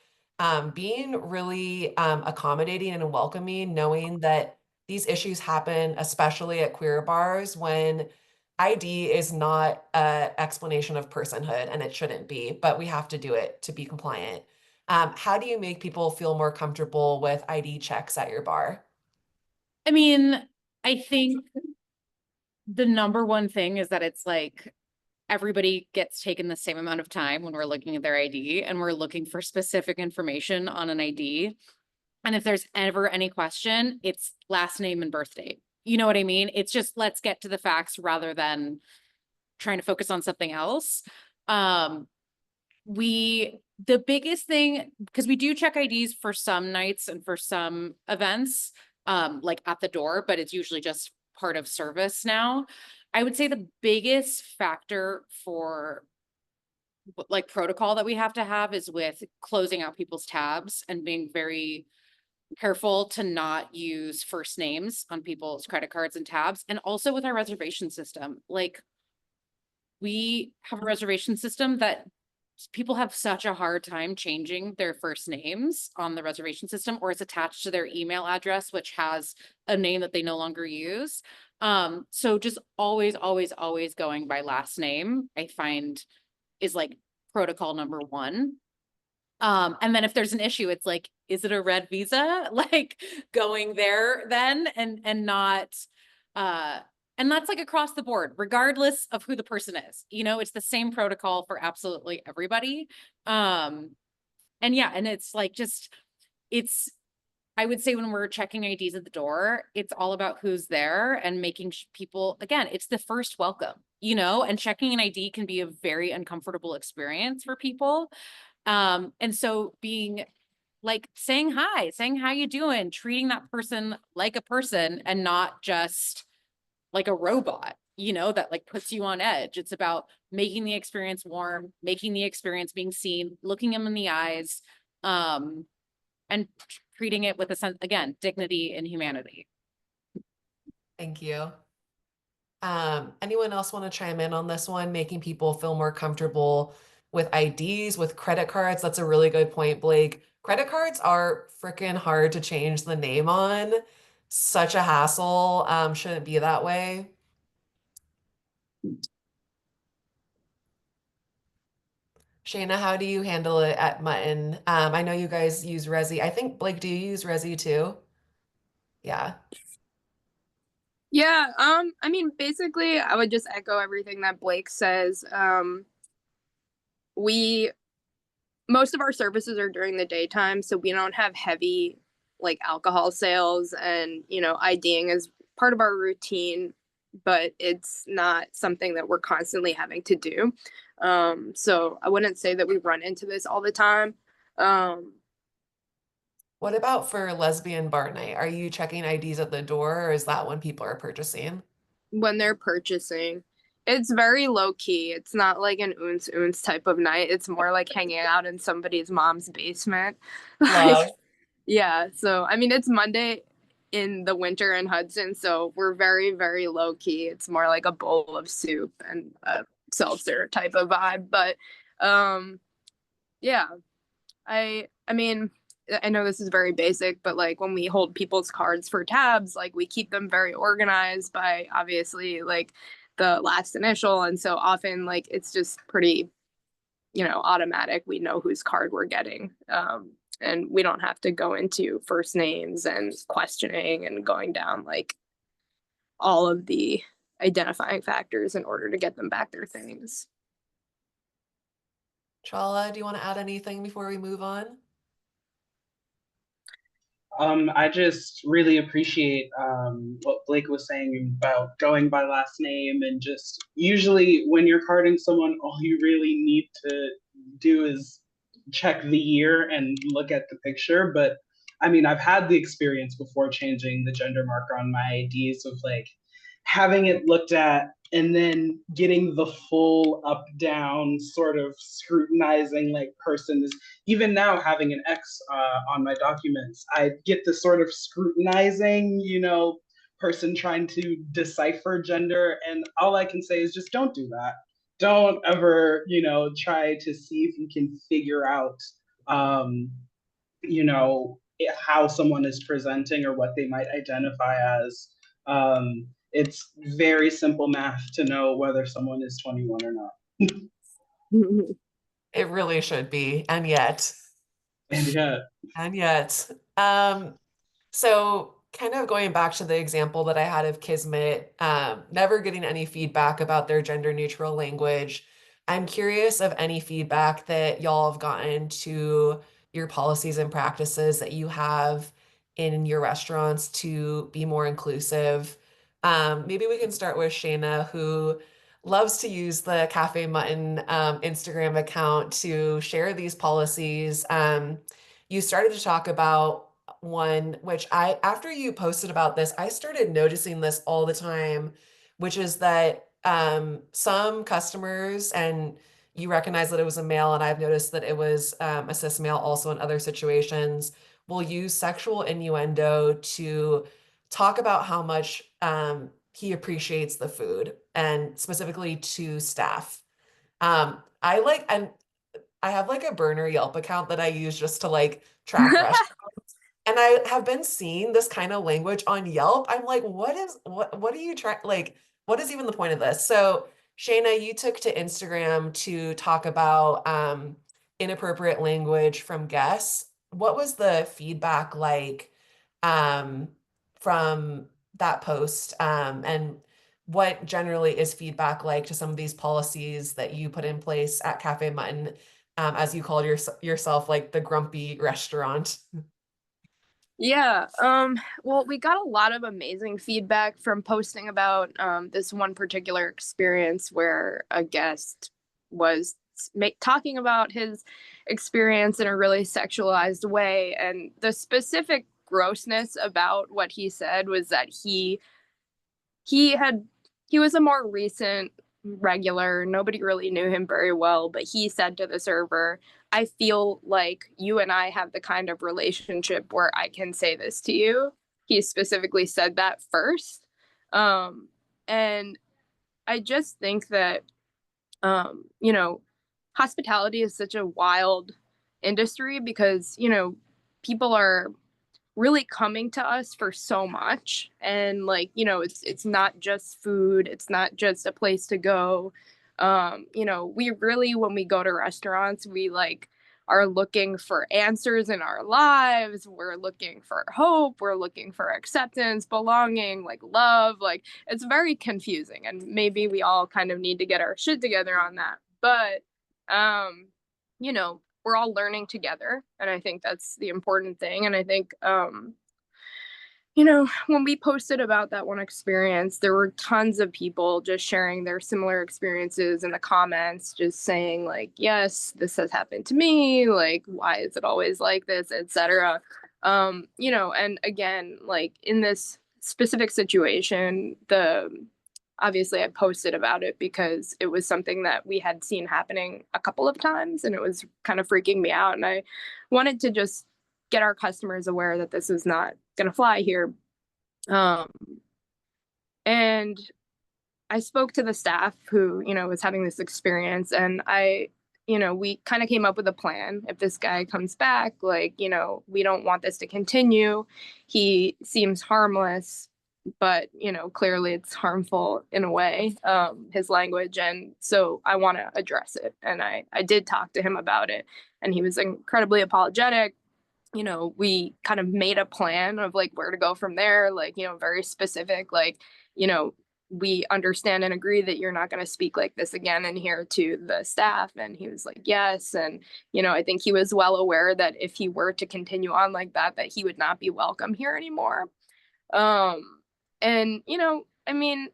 being really accommodating and welcoming, knowing that these issues happen, especially at queer bars, when ID is not an explanation of personhood, and it shouldn't be, but we have to do it to be compliant. How do you make people feel more comfortable with ID checks at your bar? I mean, I think the number one thing is that it's like everybody gets taken the same amount of time when we're looking at their ID and we're looking for specific information on an ID. And if there's ever any question, it's last name and birth date. You know what I mean? It's just, let's get to the facts rather than trying to focus on something else. The biggest thing, because we do check IDs for some nights and for some events, like at the door, but it's usually just part of service now. I would say the biggest factor for like protocol that we have to have is with closing out people's tabs and being very careful to not use first names on people's credit cards and tabs. And also with our reservation system, like we have a reservation system that people have such a hard time changing their first names on the reservation system, or it's attached to their email address, which has a name that they no longer use. So just always, always, always going by last name, I find is like protocol number one. And then if there's an issue, it's like, is it a red visa? Like going there then and not, and that's like across the board, regardless of who the person is, you know, it's the same protocol for absolutely everybody. And yeah, and it's like, I would say when we're checking IDs at the door, it's all about who's there and making people, again, it's the first welcome, you know, and checking an ID can be a very uncomfortable experience for people. And so being like saying hi, saying how you doing, treating that person like a person and not just like a robot, you know, that like puts you on edge. It's about making the experience warm, making the experience being seen, looking them in the eyes, and treating it with a sense, again, dignity and humanity. Thank you. Anyone else want to chime in on this one, making people feel more comfortable with IDs, with credit cards? That's a really good point, Blake. Credit cards are freaking hard to change the name on. Such a hassle. Shouldn't be that way. Shaina, how do you handle it at Mutton? I know you guys use Resi. I think, Blake, do you use Resi too? Yeah. Yeah, I mean, basically, I would just echo everything that Blake says. We Most of our services are during the daytime, so we don't have heavy like alcohol sales, and IDing is part of our routine, but it's not something that we're constantly having to do. So I wouldn't say that we run into this all the time. What about for lesbian bar night? Are you checking IDs at the door, or is that when people are purchasing? When they're purchasing, it's very low key. It's not like an oons oons type of night. It's more like hanging out in somebody's mom's basement. Love. Yeah, so I mean, it's Monday in the winter in Hudson, so we're very, very low key. It's more like a bowl of soup and a seltzer type of vibe. But yeah, I mean, I know this is very basic, but like when we hold people's cards for tabs, like we keep them very organized by obviously like the last initial, and so often like it's just pretty, automatic. We know whose card we're getting. And we don't have to go into first names and questioning and going down like all of the identifying factors in order to get them back their things. Chala, do you want to add anything before we move on? I just really appreciate what Blake was saying about going by last name, and just usually when you're carding someone, all you really need to do is check the year and look at the picture. But I mean, I've had the experience before changing the gender marker on my IDs of like having it looked at and then getting the full up down sort of scrutinizing like person is, even now having an X on my documents, I get the sort of scrutinizing, person trying to decipher gender. And all I can say is just don't do that. Don't ever, try to see if you can figure out, how someone is presenting or what they might identify as. It's very simple math to know whether someone is 21 or not. It really should be, and yet. And yet. And yet. So kind of going back to the example that I had of Kismet, never getting any feedback about their gender neutral language. I'm curious of any feedback that y'all have gotten to your policies and practices that you have in your restaurants to be more inclusive. Maybe we can start with Shaina, who loves to use the Cafe Mutton Instagram account to share these policies. You started to talk about one, which after you posted about this, I started noticing this all the time, which is that some customers, and you recognize that it was a male, and I've noticed that it was a cis male also in other situations, will use sexual innuendo to talk about how much he appreciates the food, and specifically to staff. And I have like a burner Yelp account that I use just to like track restaurants. And I have been seeing this kind of language on Yelp. I'm like, what are you trying, like, what is even the point of this? So Shaina, you took to Instagram to talk about inappropriate language from guests. What was the feedback like um, from that post? And what generally is feedback like to some of these policies that you put in place at Cafe Mutton, as you called yourself like the grumpy restaurant? Yeah, well, we got a lot of amazing feedback from posting about this one particular experience where a guest was talking about his experience in a really sexualized way. And the specific grossness about what he said was that he had he was a more recent regular. Nobody really knew him very well, but he said to the server, I feel like you and I have the kind of relationship where I can say this to you. He specifically said that first. And I just think that, you know, hospitality is such a wild industry because, you know, people are really coming to us for so much, and like, you know, it's not just food, it's not just a place to go. You know, we really, when we go to restaurants, we like are looking for answers in our lives, we're looking for hope, we're looking for acceptance, belonging, like love. Like, it's very confusing, and maybe we all kind of need to get our shit together on that. But you know, we're all learning together, and I think that's the important thing. And I think you know, when we posted about that one experience, there were tons of people just sharing their similar experiences in the comments, just saying like, yes, this has happened to me, like why is it always like this, etc. You know, and again, like in this specific situation, the obviously I posted about it because it was something that we had seen happening a couple of times, and it was kind of freaking me out, and I wanted to just get our customers aware that this is not going to fly here. And I spoke to the staff who, you know, was having this experience, and you know, we kind of came up with a plan. If this guy comes back, like, you know, we don't want this to continue. He seems harmless, but, you know, clearly it's harmful in a way, his language. And so I want to address it. And I did talk to him about it, and he was incredibly apologetic. You know, we kind of made a plan of like where to go from there, like, you know, very specific, like, you know, we understand and agree that you're not going to speak like this again in here to the staff. And he was like, yes. And, you know, I think he was well aware that if he were to continue on like that, that he would not be welcome here anymore. And, you know, I mean,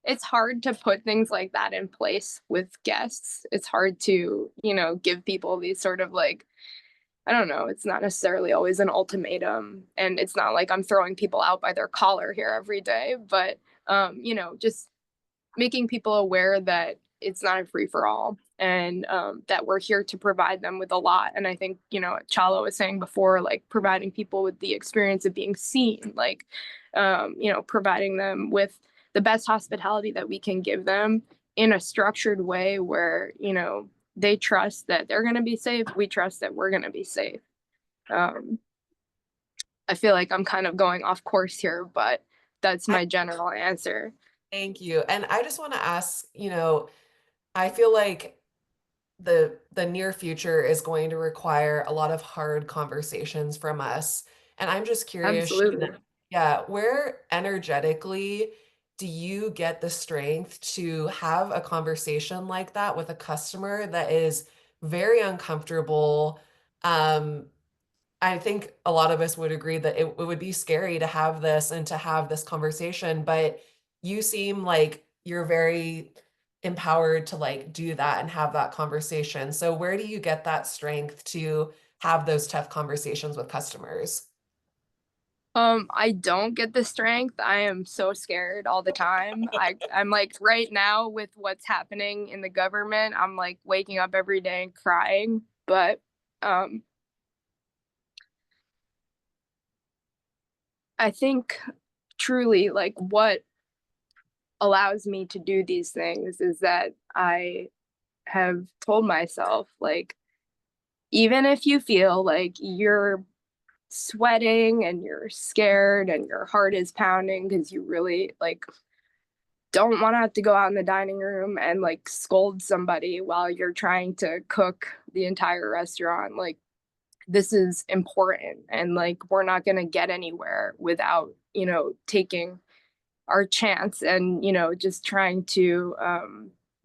it's hard to put things like that in place with guests. It's hard to, you know, give people these sort of like, I don't know, it's not necessarily always an ultimatum, and it's not like I'm throwing people out by their collar here every day, but you know, just making people aware that it's not a free for all, and that we're here to provide them with a lot. And I think, you know, Chala was saying before, like providing people with the experience of being seen, like you know, providing them with the best hospitality that we can give them in a structured way where, you know, they trust that they're going to be safe. We trust that we're going to be safe. I feel like I'm kind of going off course here, but that's my general answer. Thank you. And I just want to ask, you know, I feel like the near future is going to require a lot of hard conversations from us. And I'm just curious, Absolutely. Shaina, yeah, where energetically do you get the strength to have a conversation like that with a customer that is very uncomfortable? Um, I think a lot of us would agree that it would be scary to have this and to have this conversation, but you seem like you're very empowered to like do that and have that conversation. So where do you get that strength to have those tough conversations with customers? I don't get the strength. I am so scared all the time. I'm like right now with what's happening in the government, I'm like waking up every day and crying. But um I think truly like what allows me to do these things is that I have told myself like even if you feel like you're sweating and you're scared and your heart is pounding because you really like don't want to have to go out in the dining room and like scold somebody while you're trying to cook the entire restaurant. Like, this is important. And like, we're not going to get anywhere without, taking our chance and, just trying to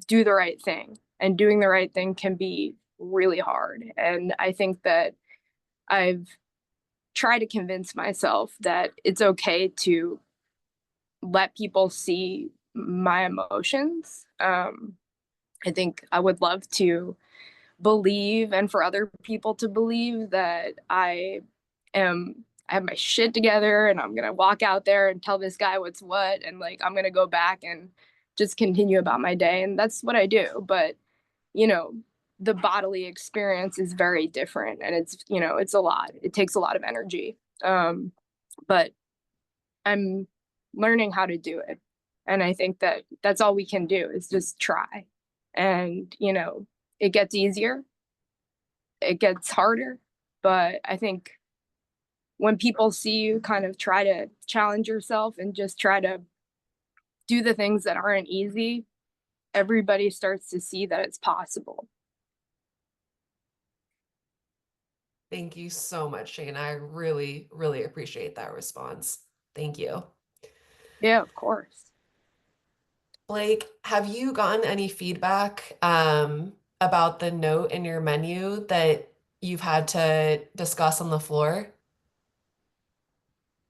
do the right thing. And doing the right thing can be really hard. And I think that I've tried to convince myself that it's okay to let people see my emotions. I think I would love to believe and for other people to believe that I have my shit together and I'm gonna walk out there and tell this guy what's what and like I'm gonna go back and just continue about my day. And that's what I do. But, you know, the bodily experience is very different and it's a lot. It takes a lot of energy. But I'm learning how to do it. And I think that that's all we can do is just try. And, it gets easier, it gets harder. But I think when people see you kind of try to challenge yourself and just try to do the things that aren't easy, everybody starts to see that it's possible. Thank you so much, Shane. I really, really appreciate that response. Thank you. Yeah, of course. Blake, have you gotten any feedback about the note in your menu that you've had to discuss on the floor?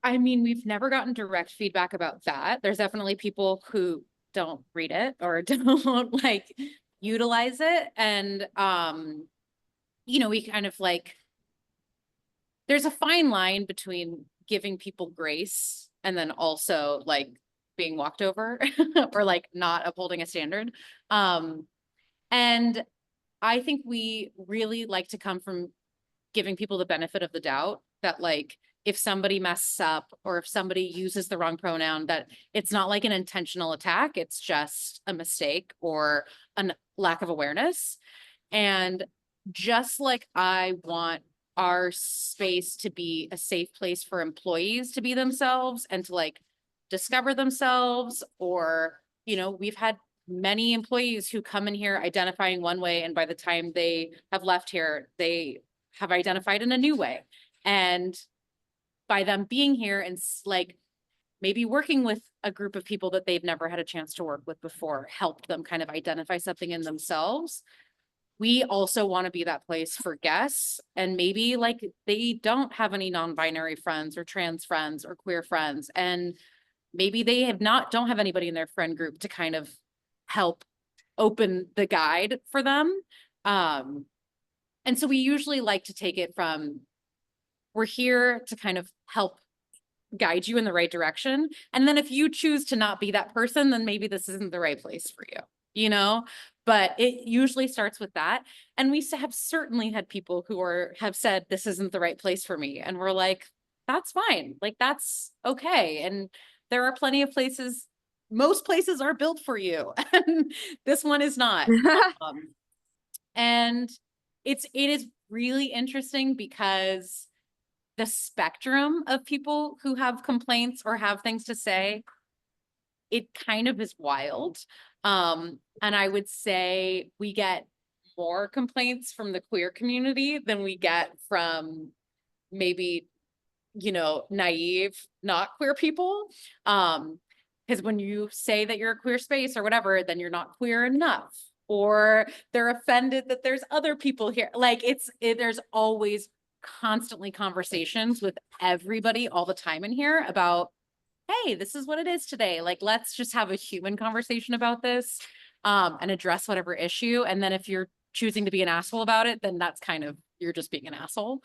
I mean, we've never gotten direct feedback about that. There's definitely people who don't read it or don't like utilize it. And we kind of like there's a fine line between giving people grace and then also like being walked over or like not upholding a standard. And I think we really like to come from giving people the benefit of the doubt that like if somebody messes up or if somebody uses the wrong pronoun, that it's not like an intentional attack, it's just a mistake or a lack of awareness. And just like I want our space to be a safe place for employees to be themselves and to like discover themselves, or we've had many employees who come in here identifying one way and by the time they have left here they have identified in a new way. And by them being here and like maybe working with a group of people that they've never had a chance to work with before helped them kind of identify something in themselves. We also want to be that place for guests, and maybe like they don't have any non-binary friends or trans friends or queer friends, and maybe they don't have anybody in their friend group to kind of help open the guide for them. And so we usually like to take it from, we're here to kind of help guide you in the right direction. And then if you choose to not be that person, then maybe this isn't the right place for you, but it usually starts with that. And we have certainly had people who have said, this isn't the right place for me. And we're like, that's fine. Like, that's okay. And there are plenty of places, most places are built for you. And this one is not. And it is really interesting because the spectrum of people who have complaints or have things to say, it kind of is wild. And I would say we get more complaints from the queer community than we get from maybe you know, naive, not queer people. Because when you say that you're a queer space or whatever, then you're not queer enough, or they're offended that there's other people here. Like there's always constantly conversations with everybody all the time in here about, hey, this is what it is today. Like, let's just have a human conversation about this, and address whatever issue. And then if you're choosing to be an asshole about it, then that's kind of, you're just being an asshole.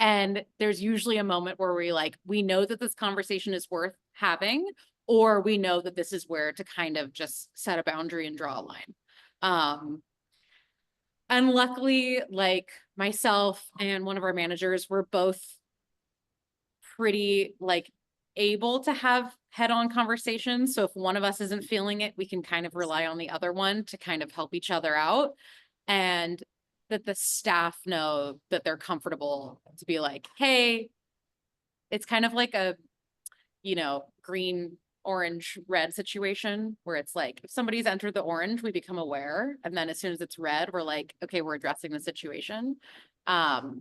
And there's usually a moment where we know that this conversation is worth having, or we know that this is where to kind of just set a boundary and draw a line. And luckily, like myself and one of our managers were both pretty like able to have head-on conversations. So if one of us isn't feeling it, we can kind of rely on the other one to kind of help each other out. And that the staff know that they're comfortable to be like, hey, it's kind of like a, you know, green, orange, red situation where it's like, if somebody's entered the orange, we become aware. And then as soon as it's red, we're like, okay, we're addressing the situation. But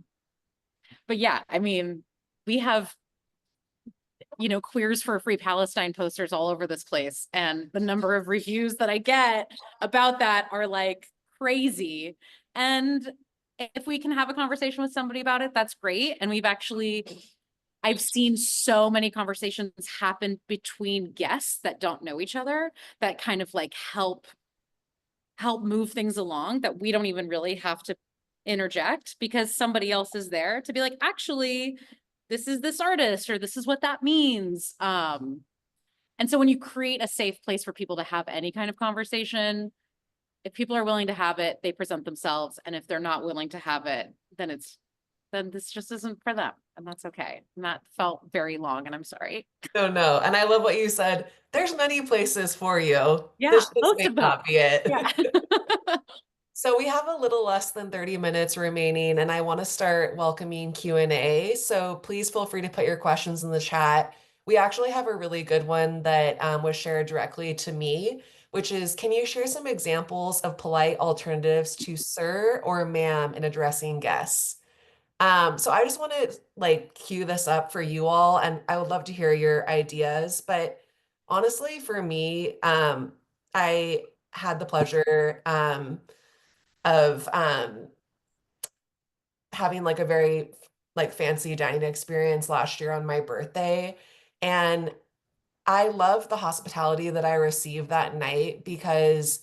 yeah, I mean, we have, you know, Queers for Free Palestine posters all over this place. And the number of reviews that I get about that are like crazy. And if we can have a conversation with somebody about it, that's great. And I've seen so many conversations happen between guests that don't know each other that kind of like help move things along, that we don't even really have to interject because somebody else is there to be like, actually, this is this artist, or this is what that means. And so when you create a safe place for people to have any kind of conversation, if people are willing to have it, they present themselves. And if they're not willing to have it, then this just isn't for them. And that's okay. And that felt very long, and I'm sorry. No. And I love what you said. There's many places for you. Yeah, This just most may of them. not be it. Yeah. So we have a little less than 30 minutes remaining, and I want to start welcoming Q&A. So please feel free to put your questions in the chat. We actually have a really good one that was shared directly to me, which is, can you share some examples of polite alternatives to sir or ma'am in addressing guests? So I just want to like cue this up for you all, and I would love to hear your ideas. But honestly, for me, I had the pleasure of having like a very like fancy dining experience last year on my birthday. And I love the hospitality that I received that night because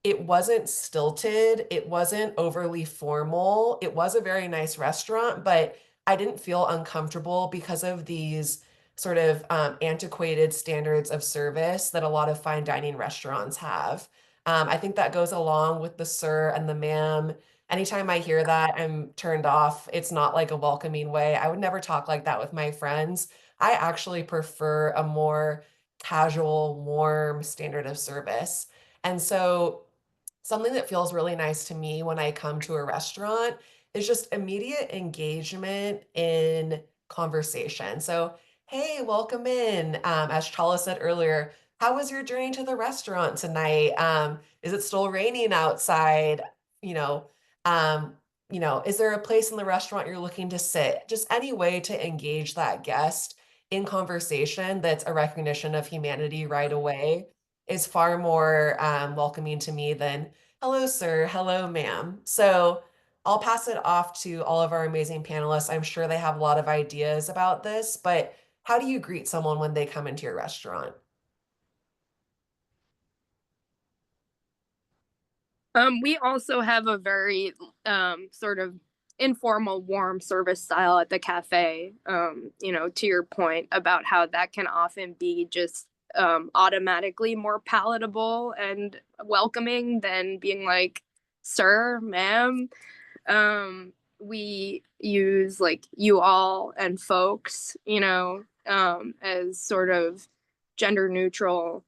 it wasn't stilted, it wasn't overly formal. It was a very nice restaurant, but I didn't feel uncomfortable because of these sort of antiquated standards of service that a lot of fine dining restaurants have. I think that goes along with the sir and the ma'am. Anytime I hear that, I'm turned off. It's not like a welcoming way. I would never talk like that with my friends. I actually prefer a more casual, warm standard of service. And so something that feels really nice to me when I come to a restaurant is just immediate engagement in conversation. So, hey, welcome in. As Chala said earlier, how was your journey to the restaurant tonight? Is it still raining outside? You know, um, is there a place in the restaurant you're looking to sit? Just any way to engage that guest in conversation that's a recognition of humanity right away is far more welcoming to me than hello, sir, hello, ma'am. So I'll pass it off to all of our amazing panelists. I'm sure they have a lot of ideas about this, but how do you greet someone when they come into your restaurant? We also have a very sort of informal, warm service style at the cafe. To your point about how that can often be just automatically more palatable and welcoming than being like, sir, ma'am. We use like you all and folks, as sort of gender neutral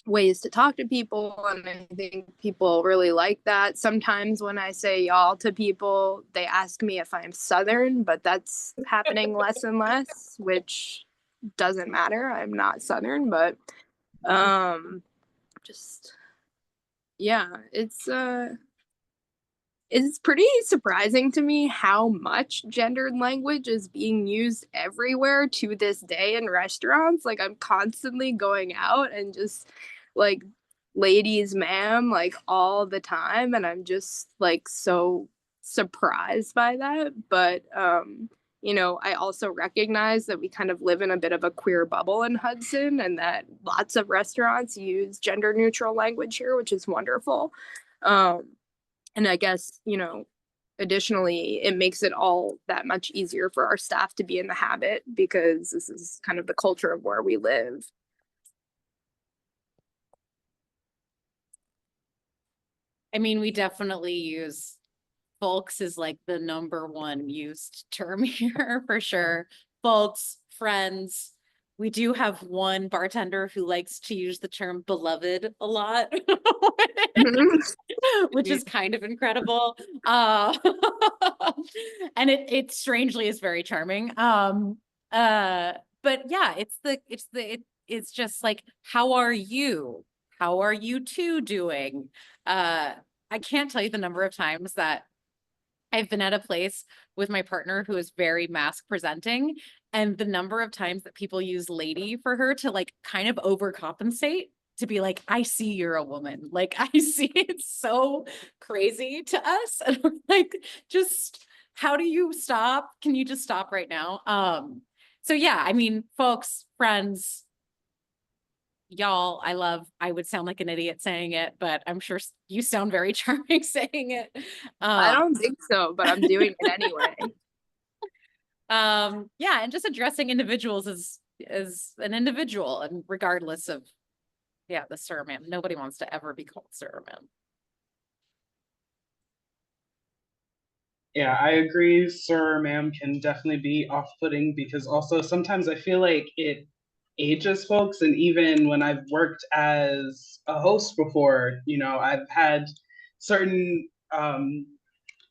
ways to talk to people, and I think people really like that. Sometimes when I say y'all to people, they ask me if I'm Southern, but that's happening less and less, which doesn't matter. I'm not Southern, but just yeah, it's it's pretty surprising to me how much gendered language is being used everywhere to this day in restaurants. Like, I'm constantly going out and just like, ladies, ma'am, like all the time. And I'm just like so surprised by that. But, I also recognize that we kind of live in a bit of a queer bubble in Hudson and that lots of restaurants use gender neutral language here, which is wonderful. And I guess, additionally, it makes it all that much easier for our staff to be in the habit because this is kind of the culture of where we live. I mean, we definitely use folks is like the number one used term here for sure. Folks, friends. We do have one bartender who likes to use the term beloved a lot, which is kind of incredible. And it strangely is very charming. But yeah, it's just like, how are you? How are you two doing? I can't tell you the number of times that I've been at a place with my partner who is very mask presenting, and the number of times that people use lady for her to like kind of overcompensate to be like, I see you're a woman. Like, I see it's so crazy to us. And we're like, just how do you stop? Can you just stop right now? So yeah, I mean, folks, friends, y'all, I would sound like an idiot saying it, but I'm sure you sound very charming saying it. I don't think so, but I'm doing it anyway. Yeah, and just addressing individuals as an individual, and regardless of, yeah, the sir, ma'am. Nobody wants to ever be called sir or ma'am. Yeah, I agree. Sir or ma'am can definitely be off-putting because also sometimes I feel like it ages folks. And even when I've worked as a host before, I've had certain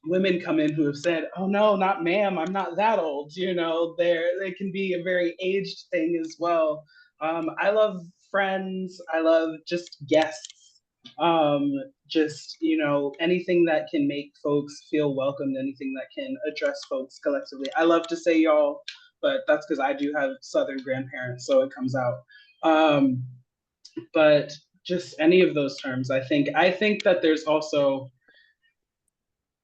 women come in who have said, "Oh no, not ma'am, I'm not that old." They can be a very aged thing as well. I love friends. I love just guests. Just anything that can make folks feel welcomed, anything that can address folks collectively. I love to say y'all, but that's because I do have Southern grandparents, so it comes out. But just any of those terms, I think that there's also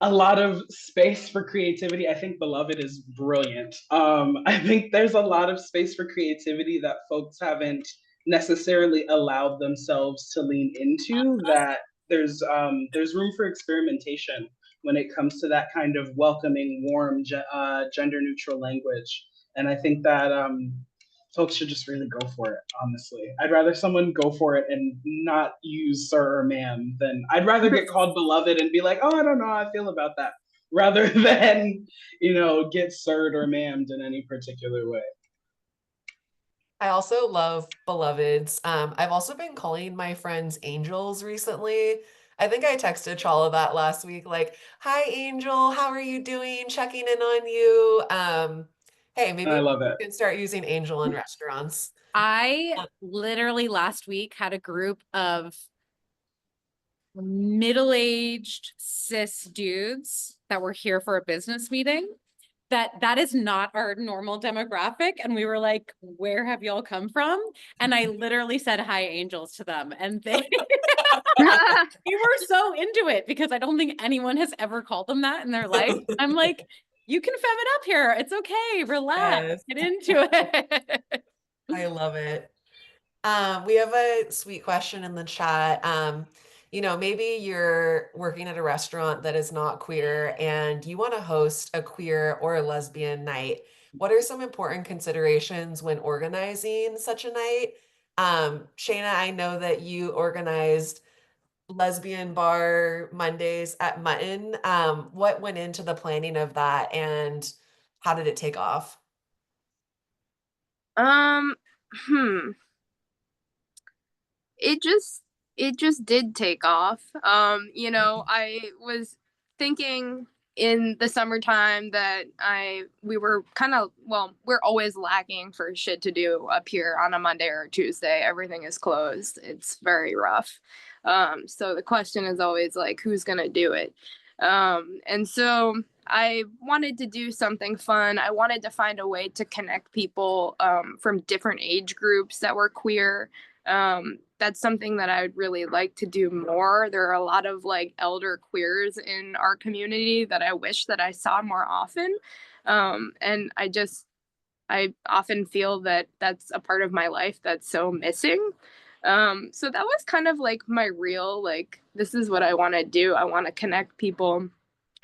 a lot of space for creativity. I think beloved is brilliant. I think there's a lot of space for creativity that folks haven't necessarily allowed themselves to lean into, that there's room for experimentation when it comes to that kind of welcoming, warm, gender neutral language. And I think that folks should just really go for it, honestly. I'd rather someone go for it and not use sir or ma'am than I'd rather get called beloved and be like, oh, I don't know how I feel about that, rather than, get sirred or ma'amed in any particular way. I also love beloveds. I've also been calling my friends angels recently. I think I texted Chala that last week, like, hi, Angel, how are you doing? Checking in on you. Hey, maybe I love it. we can start using angel in restaurants. I literally last week had a group of middle-aged cis dudes that were here for a business meeting. That is not our normal demographic. And we were like, where have y'all come from? And I literally said, hi, angels to them. And they were so into it because I don't think anyone has ever called them that in their life. I'm like, you can fem it up here. It's okay. Relax. Yes. Get into it. I love it. We have a sweet question in the chat. Maybe you're working at a restaurant that is not queer and you want to host a queer or a lesbian night. What are some important considerations when organizing such a night? Shaina, I know that you organized lesbian bar Mondays at Mutton. What went into the planning of that and how did it take off? Um, hmm. It just did take off. I was thinking in the summertime that we were kind of, well, we're always lacking for shit to do up here on a Monday or a Tuesday. Everything is closed. It's very rough. So the question is always like, who's gonna do it? And so I wanted to do something fun. I wanted to find a way to connect people from different age groups that were queer. That's something that I would really like to do more. There are a lot of like elder queers in our community that I wish that I saw more often. And I often feel that that's a part of my life that's so missing. So that was kind of like my real, like, this is what I want to do. I want to connect people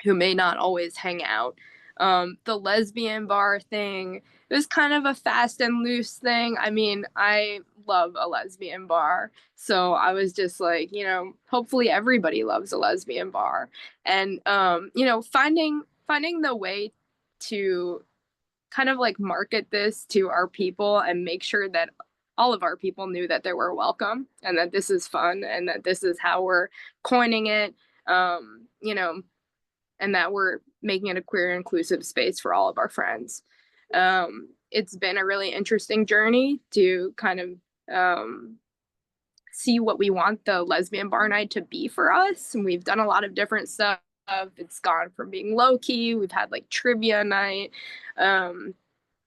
who may not always hang out. The lesbian bar thing, it was kind of a fast and loose thing. I mean, I love a lesbian bar. So I was just like, you know, hopefully everybody loves a lesbian bar. And you know, finding the way to kind of like market this to our people and make sure that all of our people knew that they were welcome and that this is fun and that this is how we're coining it, you know, and that we're making it a queer inclusive space for all of our friends. It's been a really interesting journey to kind of see what we want the lesbian bar night to be for us. And we've done a lot of different stuff. It's gone from being low key. We've had like trivia night.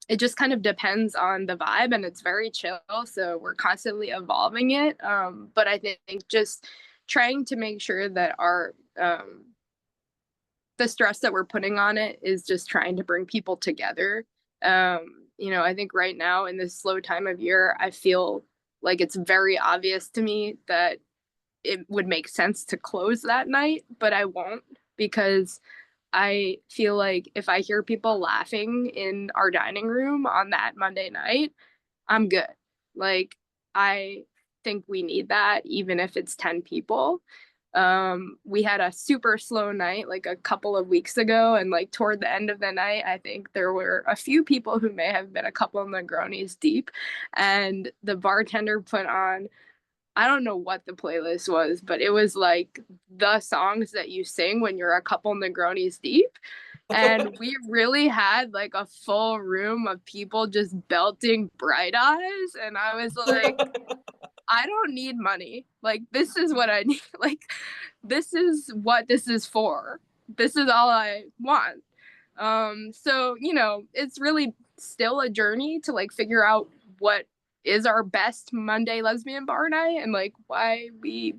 It just kind of depends on the vibe and it's very chill. So we're constantly evolving it. But I think just trying to make sure that our the stress that we're putting on it is just trying to bring people together. You know, I think right now in this slow time of year, I feel like it's very obvious to me that it would make sense to close that night, but I won't because I feel like if I hear people laughing in our dining room on that Monday night, I'm good. Like, I think we need that, even if it's 10 people. We had a super slow night like a couple of weeks ago, and like toward the end of the night, I think there were a few people who may have been a couple of Negronis deep, and the bartender put on, I don't know what the playlist was, but it was like the songs that you sing when you're a couple Negronis deep. And we really had like a full room of people just belting Bright Eyes. And I was like, I don't need money. Like, this is what I need. Like, this is what this is for. This is all I want. So, you know, it's really still a journey to like figure out what is our best Monday lesbian bar night and like why we,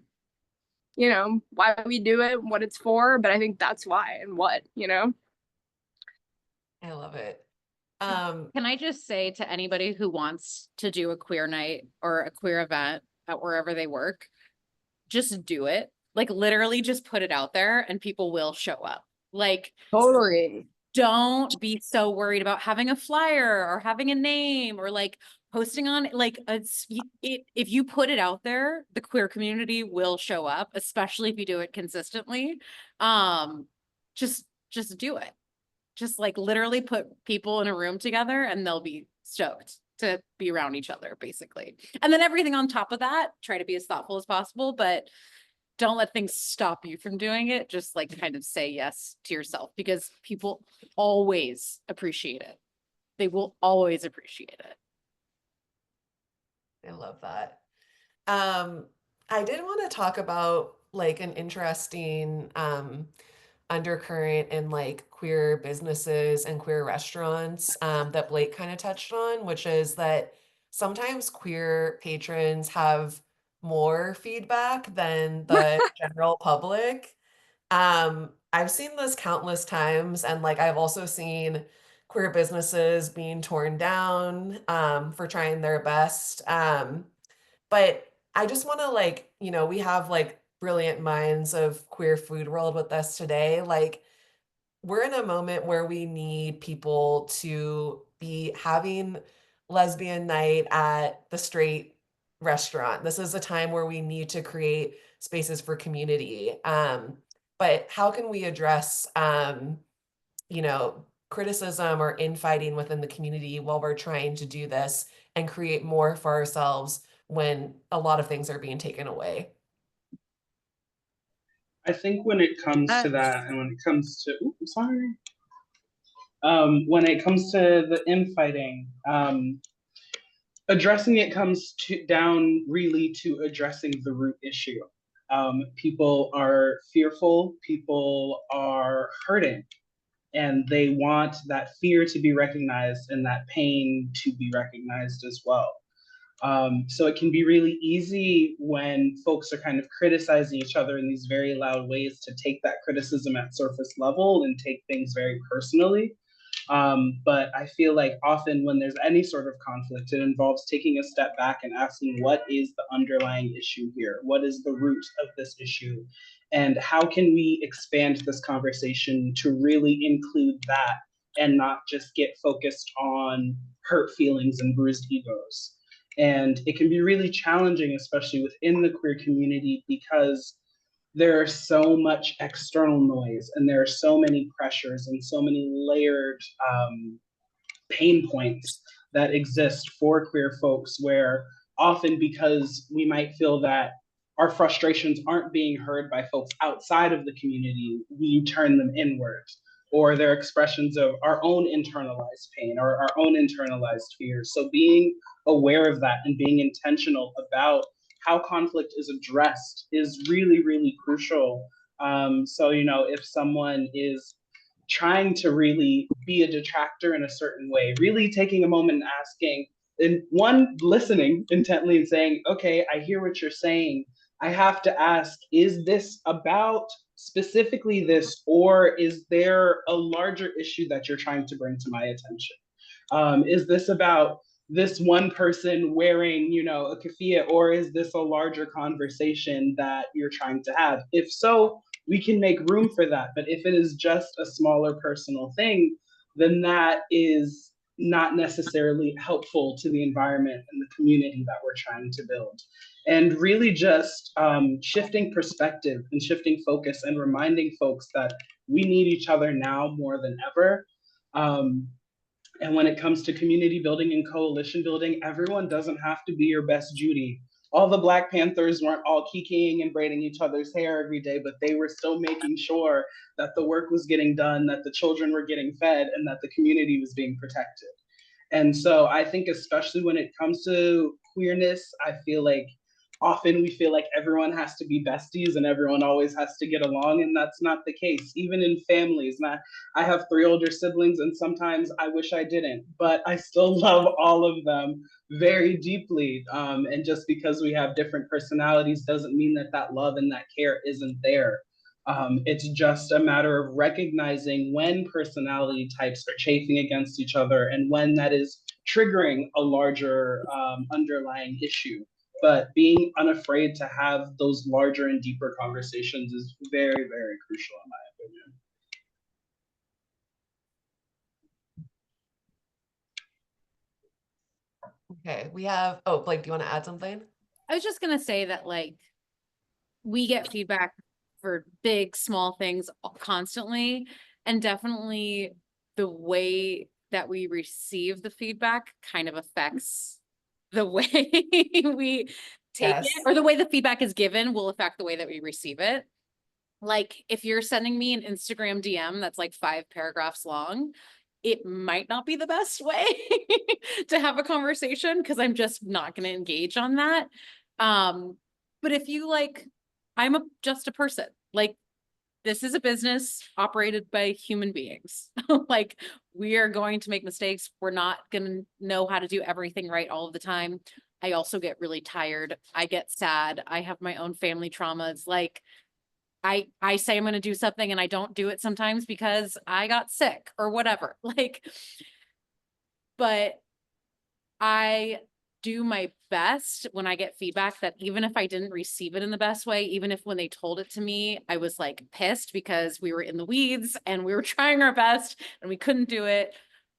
you know, why we do it, what it's for. But I think that's why and what, you know. I love it. Can I just say to anybody who wants to do a queer night or a queer event at wherever they work, just do it. Like literally just put it out there and people will show up. Like Totally. don't be so worried about having a flyer or having a name or like posting on like if you put it out there, the queer community will show up, especially if you do it consistently. Just do it. Just like literally put people in a room together and they'll be stoked to be around each other, basically. And then everything on top of that, try to be as thoughtful as possible, but don't let things stop you from doing it. Just like kind of say yes to yourself because people always appreciate it. They will always appreciate it. I love that. I did want to talk about like an interesting undercurrent in like queer businesses and queer restaurants that Blake kind of touched on, which is that sometimes queer patrons have more feedback than the general public. I've seen this countless times, and like I've also seen queer businesses being torn down for trying their best. But I just want to like, you know, we have like brilliant minds of queer food world with us today. Like we're in a moment where we need people to be having lesbian night at the straight restaurant. This is a time where we need to create spaces for community. But how can we address, you know, criticism or infighting within the community while we're trying to do this and create more for ourselves when a lot of things are being taken away? I think when it comes to that, and when it comes to, oops, sorry. When it comes to the infighting, addressing it comes down really to addressing the root issue. People are fearful, people are hurting, and they want that fear to be recognized and that pain to be recognized as well. So it can be really easy when folks are kind of criticizing each other in these very loud ways to take that criticism at surface level and take things very personally. But I feel like often when there's any sort of conflict, it involves taking a step back and asking, what is the underlying issue here? What is the root of this issue? And how can we expand this conversation to really include that and not just get focused on hurt feelings and bruised egos? And it can be really challenging, especially within the queer community, because there's so much external noise and there are so many pressures and so many layered pain points that exist for queer folks, where often because we might feel that our frustrations aren't being heard by folks outside of the community, we turn them inward, or they're expressions of our own internalized pain or our own internalized fears. So being aware of that and being intentional about how conflict is addressed is really, really crucial. So, you know, if someone is trying to really be a detractor in a certain way, really taking a moment and asking, and one, listening intently and saying, okay, I hear what you're saying. I have to ask, is this about specifically this, or is there a larger issue that you're trying to bring to my attention? Is this about this one person wearing, you know, a keffiyeh, or is this a larger conversation that you're trying to have? If so, we can make room for that. But if it is just a smaller personal thing, then that is not necessarily helpful to the environment and the community that we're trying to build. And really just shifting perspective and shifting focus and reminding folks that we need each other now more than ever. And when it comes to community building and coalition building, everyone doesn't have to be your best Judy. All the Black Panthers weren't all kikiing and braiding each other's hair every day, but they were still making sure that the work was getting done, that the children were getting fed, and that the community was being protected. And so I think especially when it comes to queerness, I feel like often we feel like everyone has to be besties and everyone always has to get along, and that's not the case. Even in families, I have 3 older siblings, and sometimes I wish I didn't, but I still love all of them very deeply. And just because we have different personalities doesn't mean that that love and that care isn't there. It's just a matter of recognizing when personality types are chafing against each other and when that is triggering a larger underlying issue. But being unafraid to have those larger and deeper conversations is very, very crucial in my opinion. Okay, we have, oh, Blake, do you want to add something? I was just gonna say that, like, we get feedback for big, small things constantly, and definitely the way that we receive the feedback kind of affects the way we take Yes. it, or the way the feedback is given will affect the way that we receive it. Like, if you're sending me an Instagram DM that's like 5 paragraphs long, it might not be the best way to have a conversation, because I'm just not going to engage on that. But if you like, just a person. Like, this is a business operated by human beings. Like, we are going to make mistakes. We're not going to know how to do everything right all of the time. I also get really tired. I get sad. I have my own family traumas. Like, I say I'm going to do something and I don't do it sometimes because I got sick or whatever. Like, but I do my best when I get feedback, that even if I didn't receive it in the best way, even if when they told it to me, I was like pissed because we were in the weeds and we were trying our best and we couldn't do it,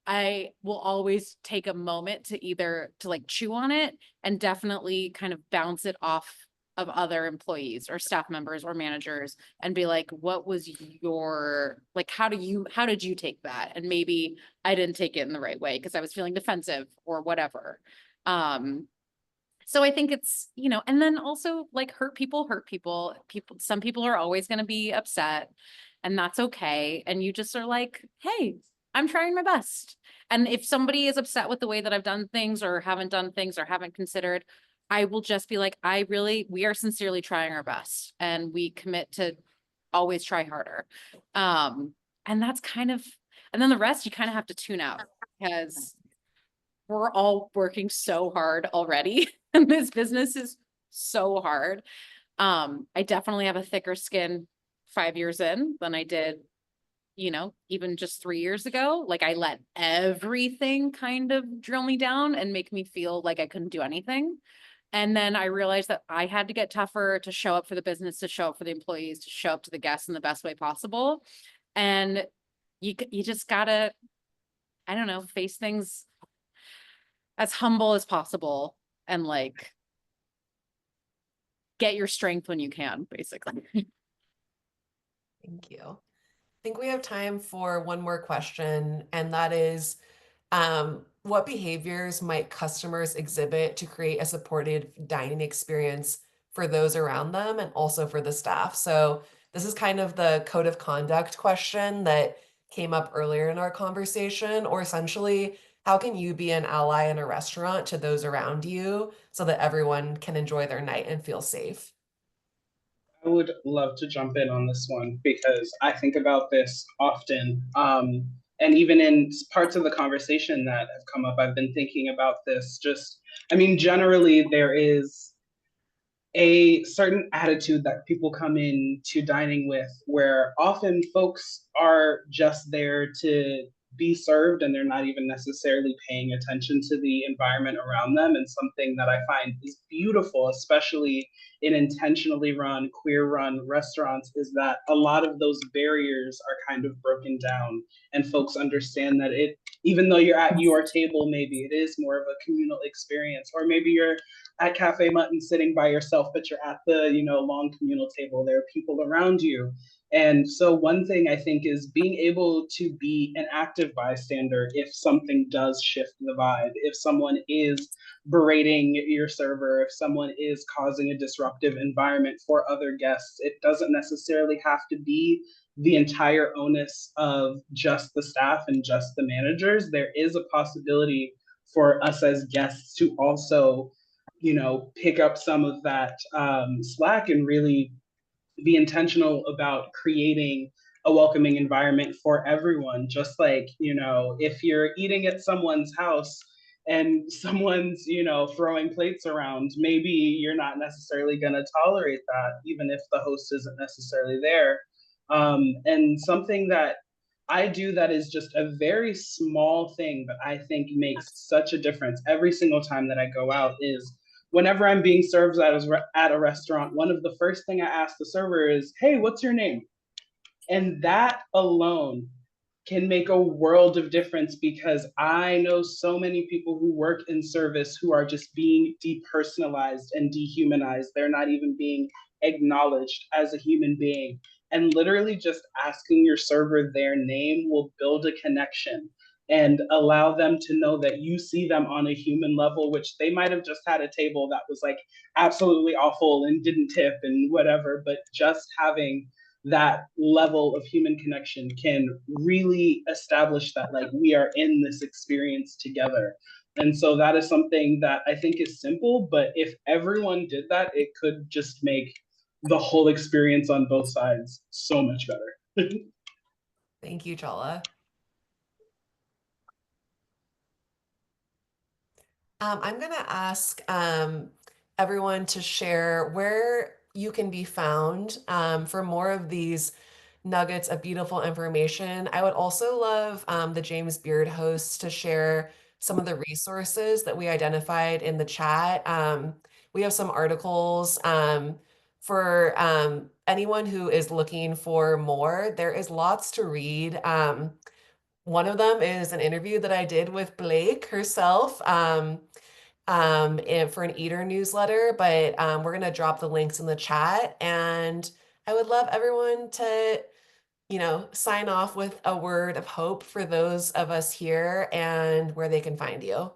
I will always take a moment to like chew on it and definitely kind of bounce it off of other employees or staff members or managers and be like, what was your, like, how did you take that? And maybe I didn't take it in the right way because I was feeling defensive or whatever. So I think it's, and then also, like, hurt people, some people are always going to be upset, and that's okay. And you just are like, hey, I'm trying my best. And if somebody is upset with the way that I've done things or haven't done things or haven't considered, I will just be like, we are sincerely trying our best and we commit to always try harder. And that's and then the rest you kind of have to tune out because we're all working so hard already and this business is so hard. I definitely have a thicker skin 5 years in than I did, even just 3 years ago. Like I let everything kind of drill me down and make me feel like I couldn't do anything. And then I realized that I had to get tougher to show up for the business, to show up for the employees, to show up to the guests in the best way possible. And you just gotta, I don't know, face things as humble as possible and like get your strength when you can, basically. Thank you. I think we have time for one more question, and that is, what behaviors might customers exhibit to create a supportive dining experience for those around them and also for the staff? So this is kind of the code of conduct question that came up earlier in our conversation, or essentially, how can you be an ally in a restaurant to those around you so that everyone can enjoy their night and feel safe? I would love to jump in on this one because I think about this often. And even in parts of the conversation that have come up, I've been thinking about this. Generally, there is a certain attitude that people come in to dining with where often folks are just there to be served and they're not even necessarily paying attention to the environment around them. And something that I find is beautiful, especially in intentionally run, queer run restaurants, is that a lot of those barriers are kind of broken down and folks understand that even though you're at your table, maybe it is more of a communal experience, or maybe you're at Cafe Mutton sitting by yourself, but you're at the long communal table. There are people around you. And so one thing I think is being able to be an active bystander if something does shift the vibe, if someone is berating your server, if someone is causing a disruptive environment for other guests. It doesn't necessarily have to be the entire onus of just the staff and just the managers. There is a possibility for us as guests to also pick up some of that slack and really be intentional about creating a welcoming environment for everyone. Just like, if you're eating at someone's house and someone's, throwing plates around, maybe you're not necessarily going to tolerate that, even if the host isn't necessarily there. And something that I do that is just a very small thing, but I think makes such a difference every single time that I go out is whenever I'm being served at a restaurant, one of the first thing I ask the server is, "Hey, what's your name?" And that alone can make a world of difference because I know so many people who work in service who are just being depersonalized and dehumanized. They're not even being acknowledged as a human being. And literally just asking your server their name will build a connection and allow them to know that you see them on a human level, which they might have just had a table that was like absolutely awful and didn't tip and whatever, but just having that level of human connection can really establish that like we are in this experience together. And so that is something that I think is simple, but if everyone did that, it could just make the whole experience on both sides so much better. Thank you, Chala. I'm going to ask everyone to share where you can be found for more of these nuggets of beautiful information. I would also love the James Beard hosts to share some of the resources that we identified in the chat. We have some articles for anyone who is looking for more. There is lots to read. One of them is an interview that I did with Blake herself for an Eater newsletter, but we're going to drop the links in the chat. And I would love everyone to, sign off with a word of hope for those of us here and where they can find you.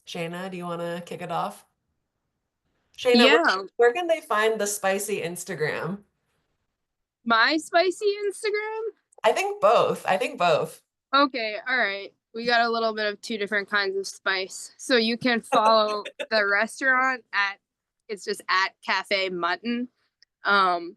Shaina, do you want to kick it off? Shaina, Yeah, where can they find the spicy Instagram? my spicy Instagram. I think both. Okay, all right. we got a little bit of two different kinds of spice. So you can follow the restaurant it's just at Cafe Mutton. CAFEMUTTON.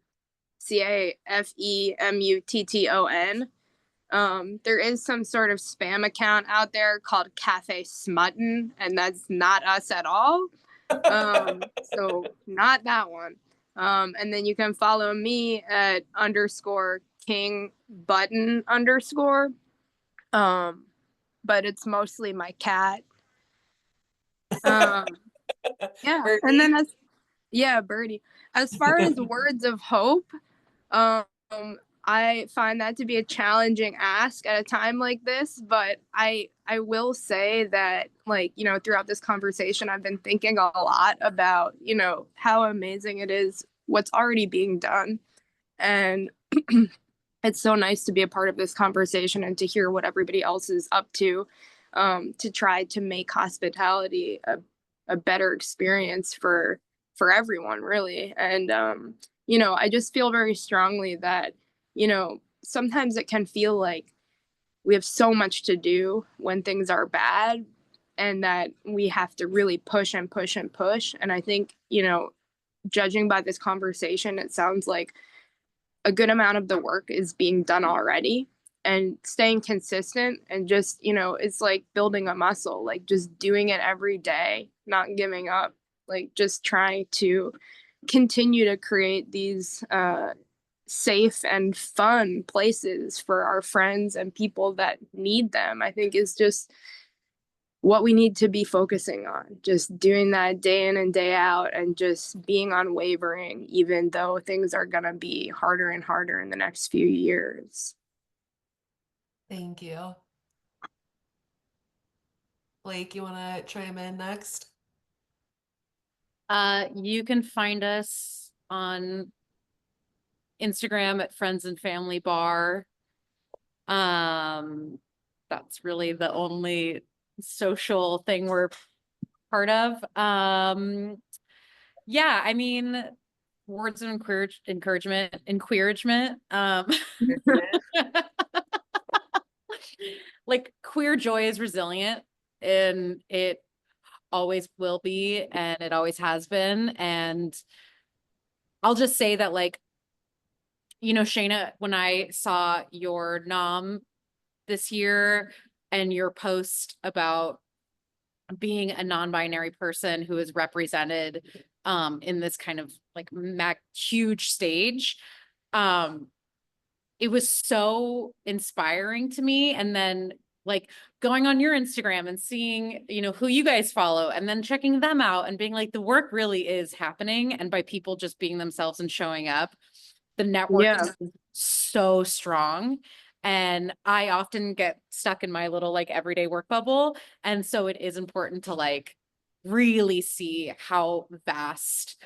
There is some sort of spam account out there called Cafe Smutton, and that's not us at all. So not that one. And then you can follow me at _King_Button_. But it's mostly my cat. Yeah. Birdie. And then Birdie. As far as words of hope, I find that to be a challenging ask at a time like this, but I will say that, like, you know, throughout this conversation, I've been thinking a lot about, you know, how amazing it is what's already being done. And it's so nice to be a part of this conversation and to hear what everybody else is up to try to make hospitality a better experience for everyone, really. And you know, I just feel very strongly that, you know, sometimes it can feel like we have so much to do when things are bad, and that we have to really push and push and push. And I think, you know, judging by this conversation, it sounds like a good amount of the work is being done already, and staying consistent and just, you know, it's like building a muscle, like just doing it every day, not giving up, like just trying to continue to create these safe and fun places for our friends and people that need them, I think is just what we need to be focusing on. Just doing that day in and day out, and just being unwavering, even though things are going to be harder and harder in the next few years. Thank you. Blake, you want to chime in next? You can find us on Instagram at Friends and Family Bar. That's really the only social thing we're part of. Yeah, I mean, words of encouragement. Like, queer joy is resilient, and it always will be, and it always has been. And I'll just say that, like, you know, Shaina, when I saw your nom this year and your post about being a non-binary person who is represented in this kind of like huge stage, it was so inspiring to me. And then, like, going on your Instagram and seeing, you know, who you guys follow, and then checking them out and being like, the work really is happening. And by people just being themselves and showing up, the network is so strong. And I often get stuck in my little like everyday work bubble. And so it is important to like really see how vast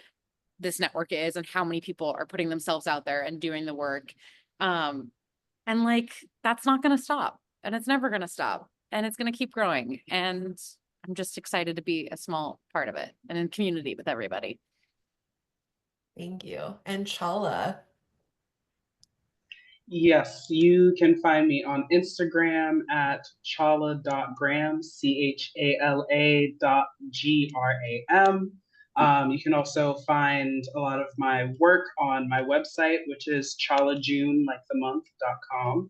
this network is and how many people are putting themselves out there and doing the work. And like, that's not going to stop, and it's never going to stop, and it's going to keep growing. And I'm just excited to be a small part of it and in community with everybody. Thank you. And Chala. Yes, you can find me on Instagram at chala.gram, CHALA.GRAM. You can also find a lot of my work on my website, which is chalajune, like the month.com.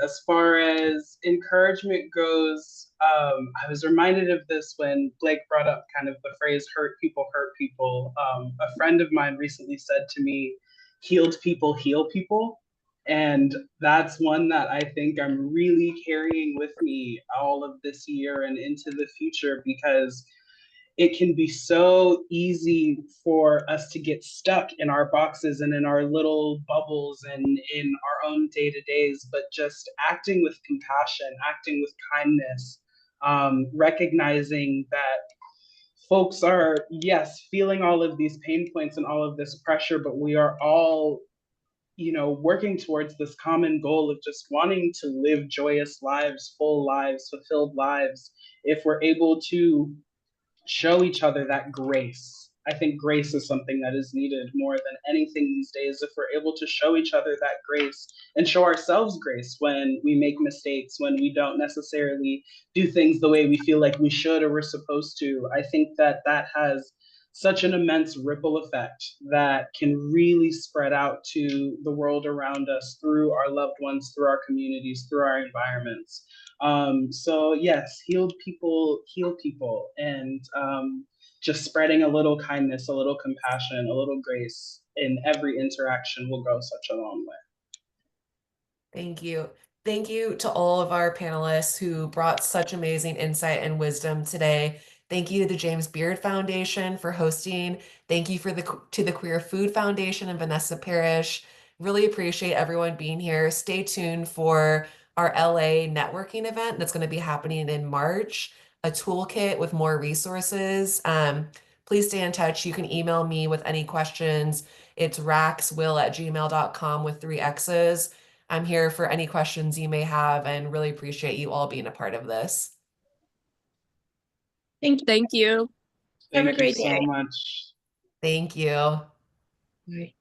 As far as encouragement goes, I was reminded of this when Blake brought up kind of the phrase hurt people hurt people. A friend of mine recently said to me, healed people heal people. And that's one that I think I'm really carrying with me all of this year and into the future, because it can be so easy for us to get stuck in our boxes and in our little bubbles and in our own day-to-days, but just acting with compassion, acting with kindness, recognizing that folks are, yes, feeling all of these pain points and all of this pressure, but we are all, you know, working towards this common goal of just wanting to live joyous lives, full lives, fulfilled lives. If we're able to show each other that grace, I think grace is something that is needed more than anything these days. If we're able to show each other that grace and show ourselves grace when we make mistakes, when we don't necessarily do things the way we feel like we should or we're supposed to, I think that that has such an immense ripple effect that can really spread out to the world around us through our loved ones, through our communities, through our environments. So yes, heal people, and just spreading a little kindness, a little compassion, a little grace in every interaction will go such a long way. Thank you. Thank you to all of our panelists who brought such amazing insight and wisdom today. Thank you to the James Beard Foundation for hosting. Thank you to the Queer Food Foundation and Vanessa Parrish. Really appreciate everyone being here. Stay tuned for our LA networking event that's going to be happening in March, a toolkit with more resources. Please stay in touch. You can email me with any questions. It's raxwill@gmail.com with 3 X's. I'm here for any questions you may have and really appreciate you all being a part of this. Thank you. Thank you. Have a Thank you great so day. much. Thank you. Bye.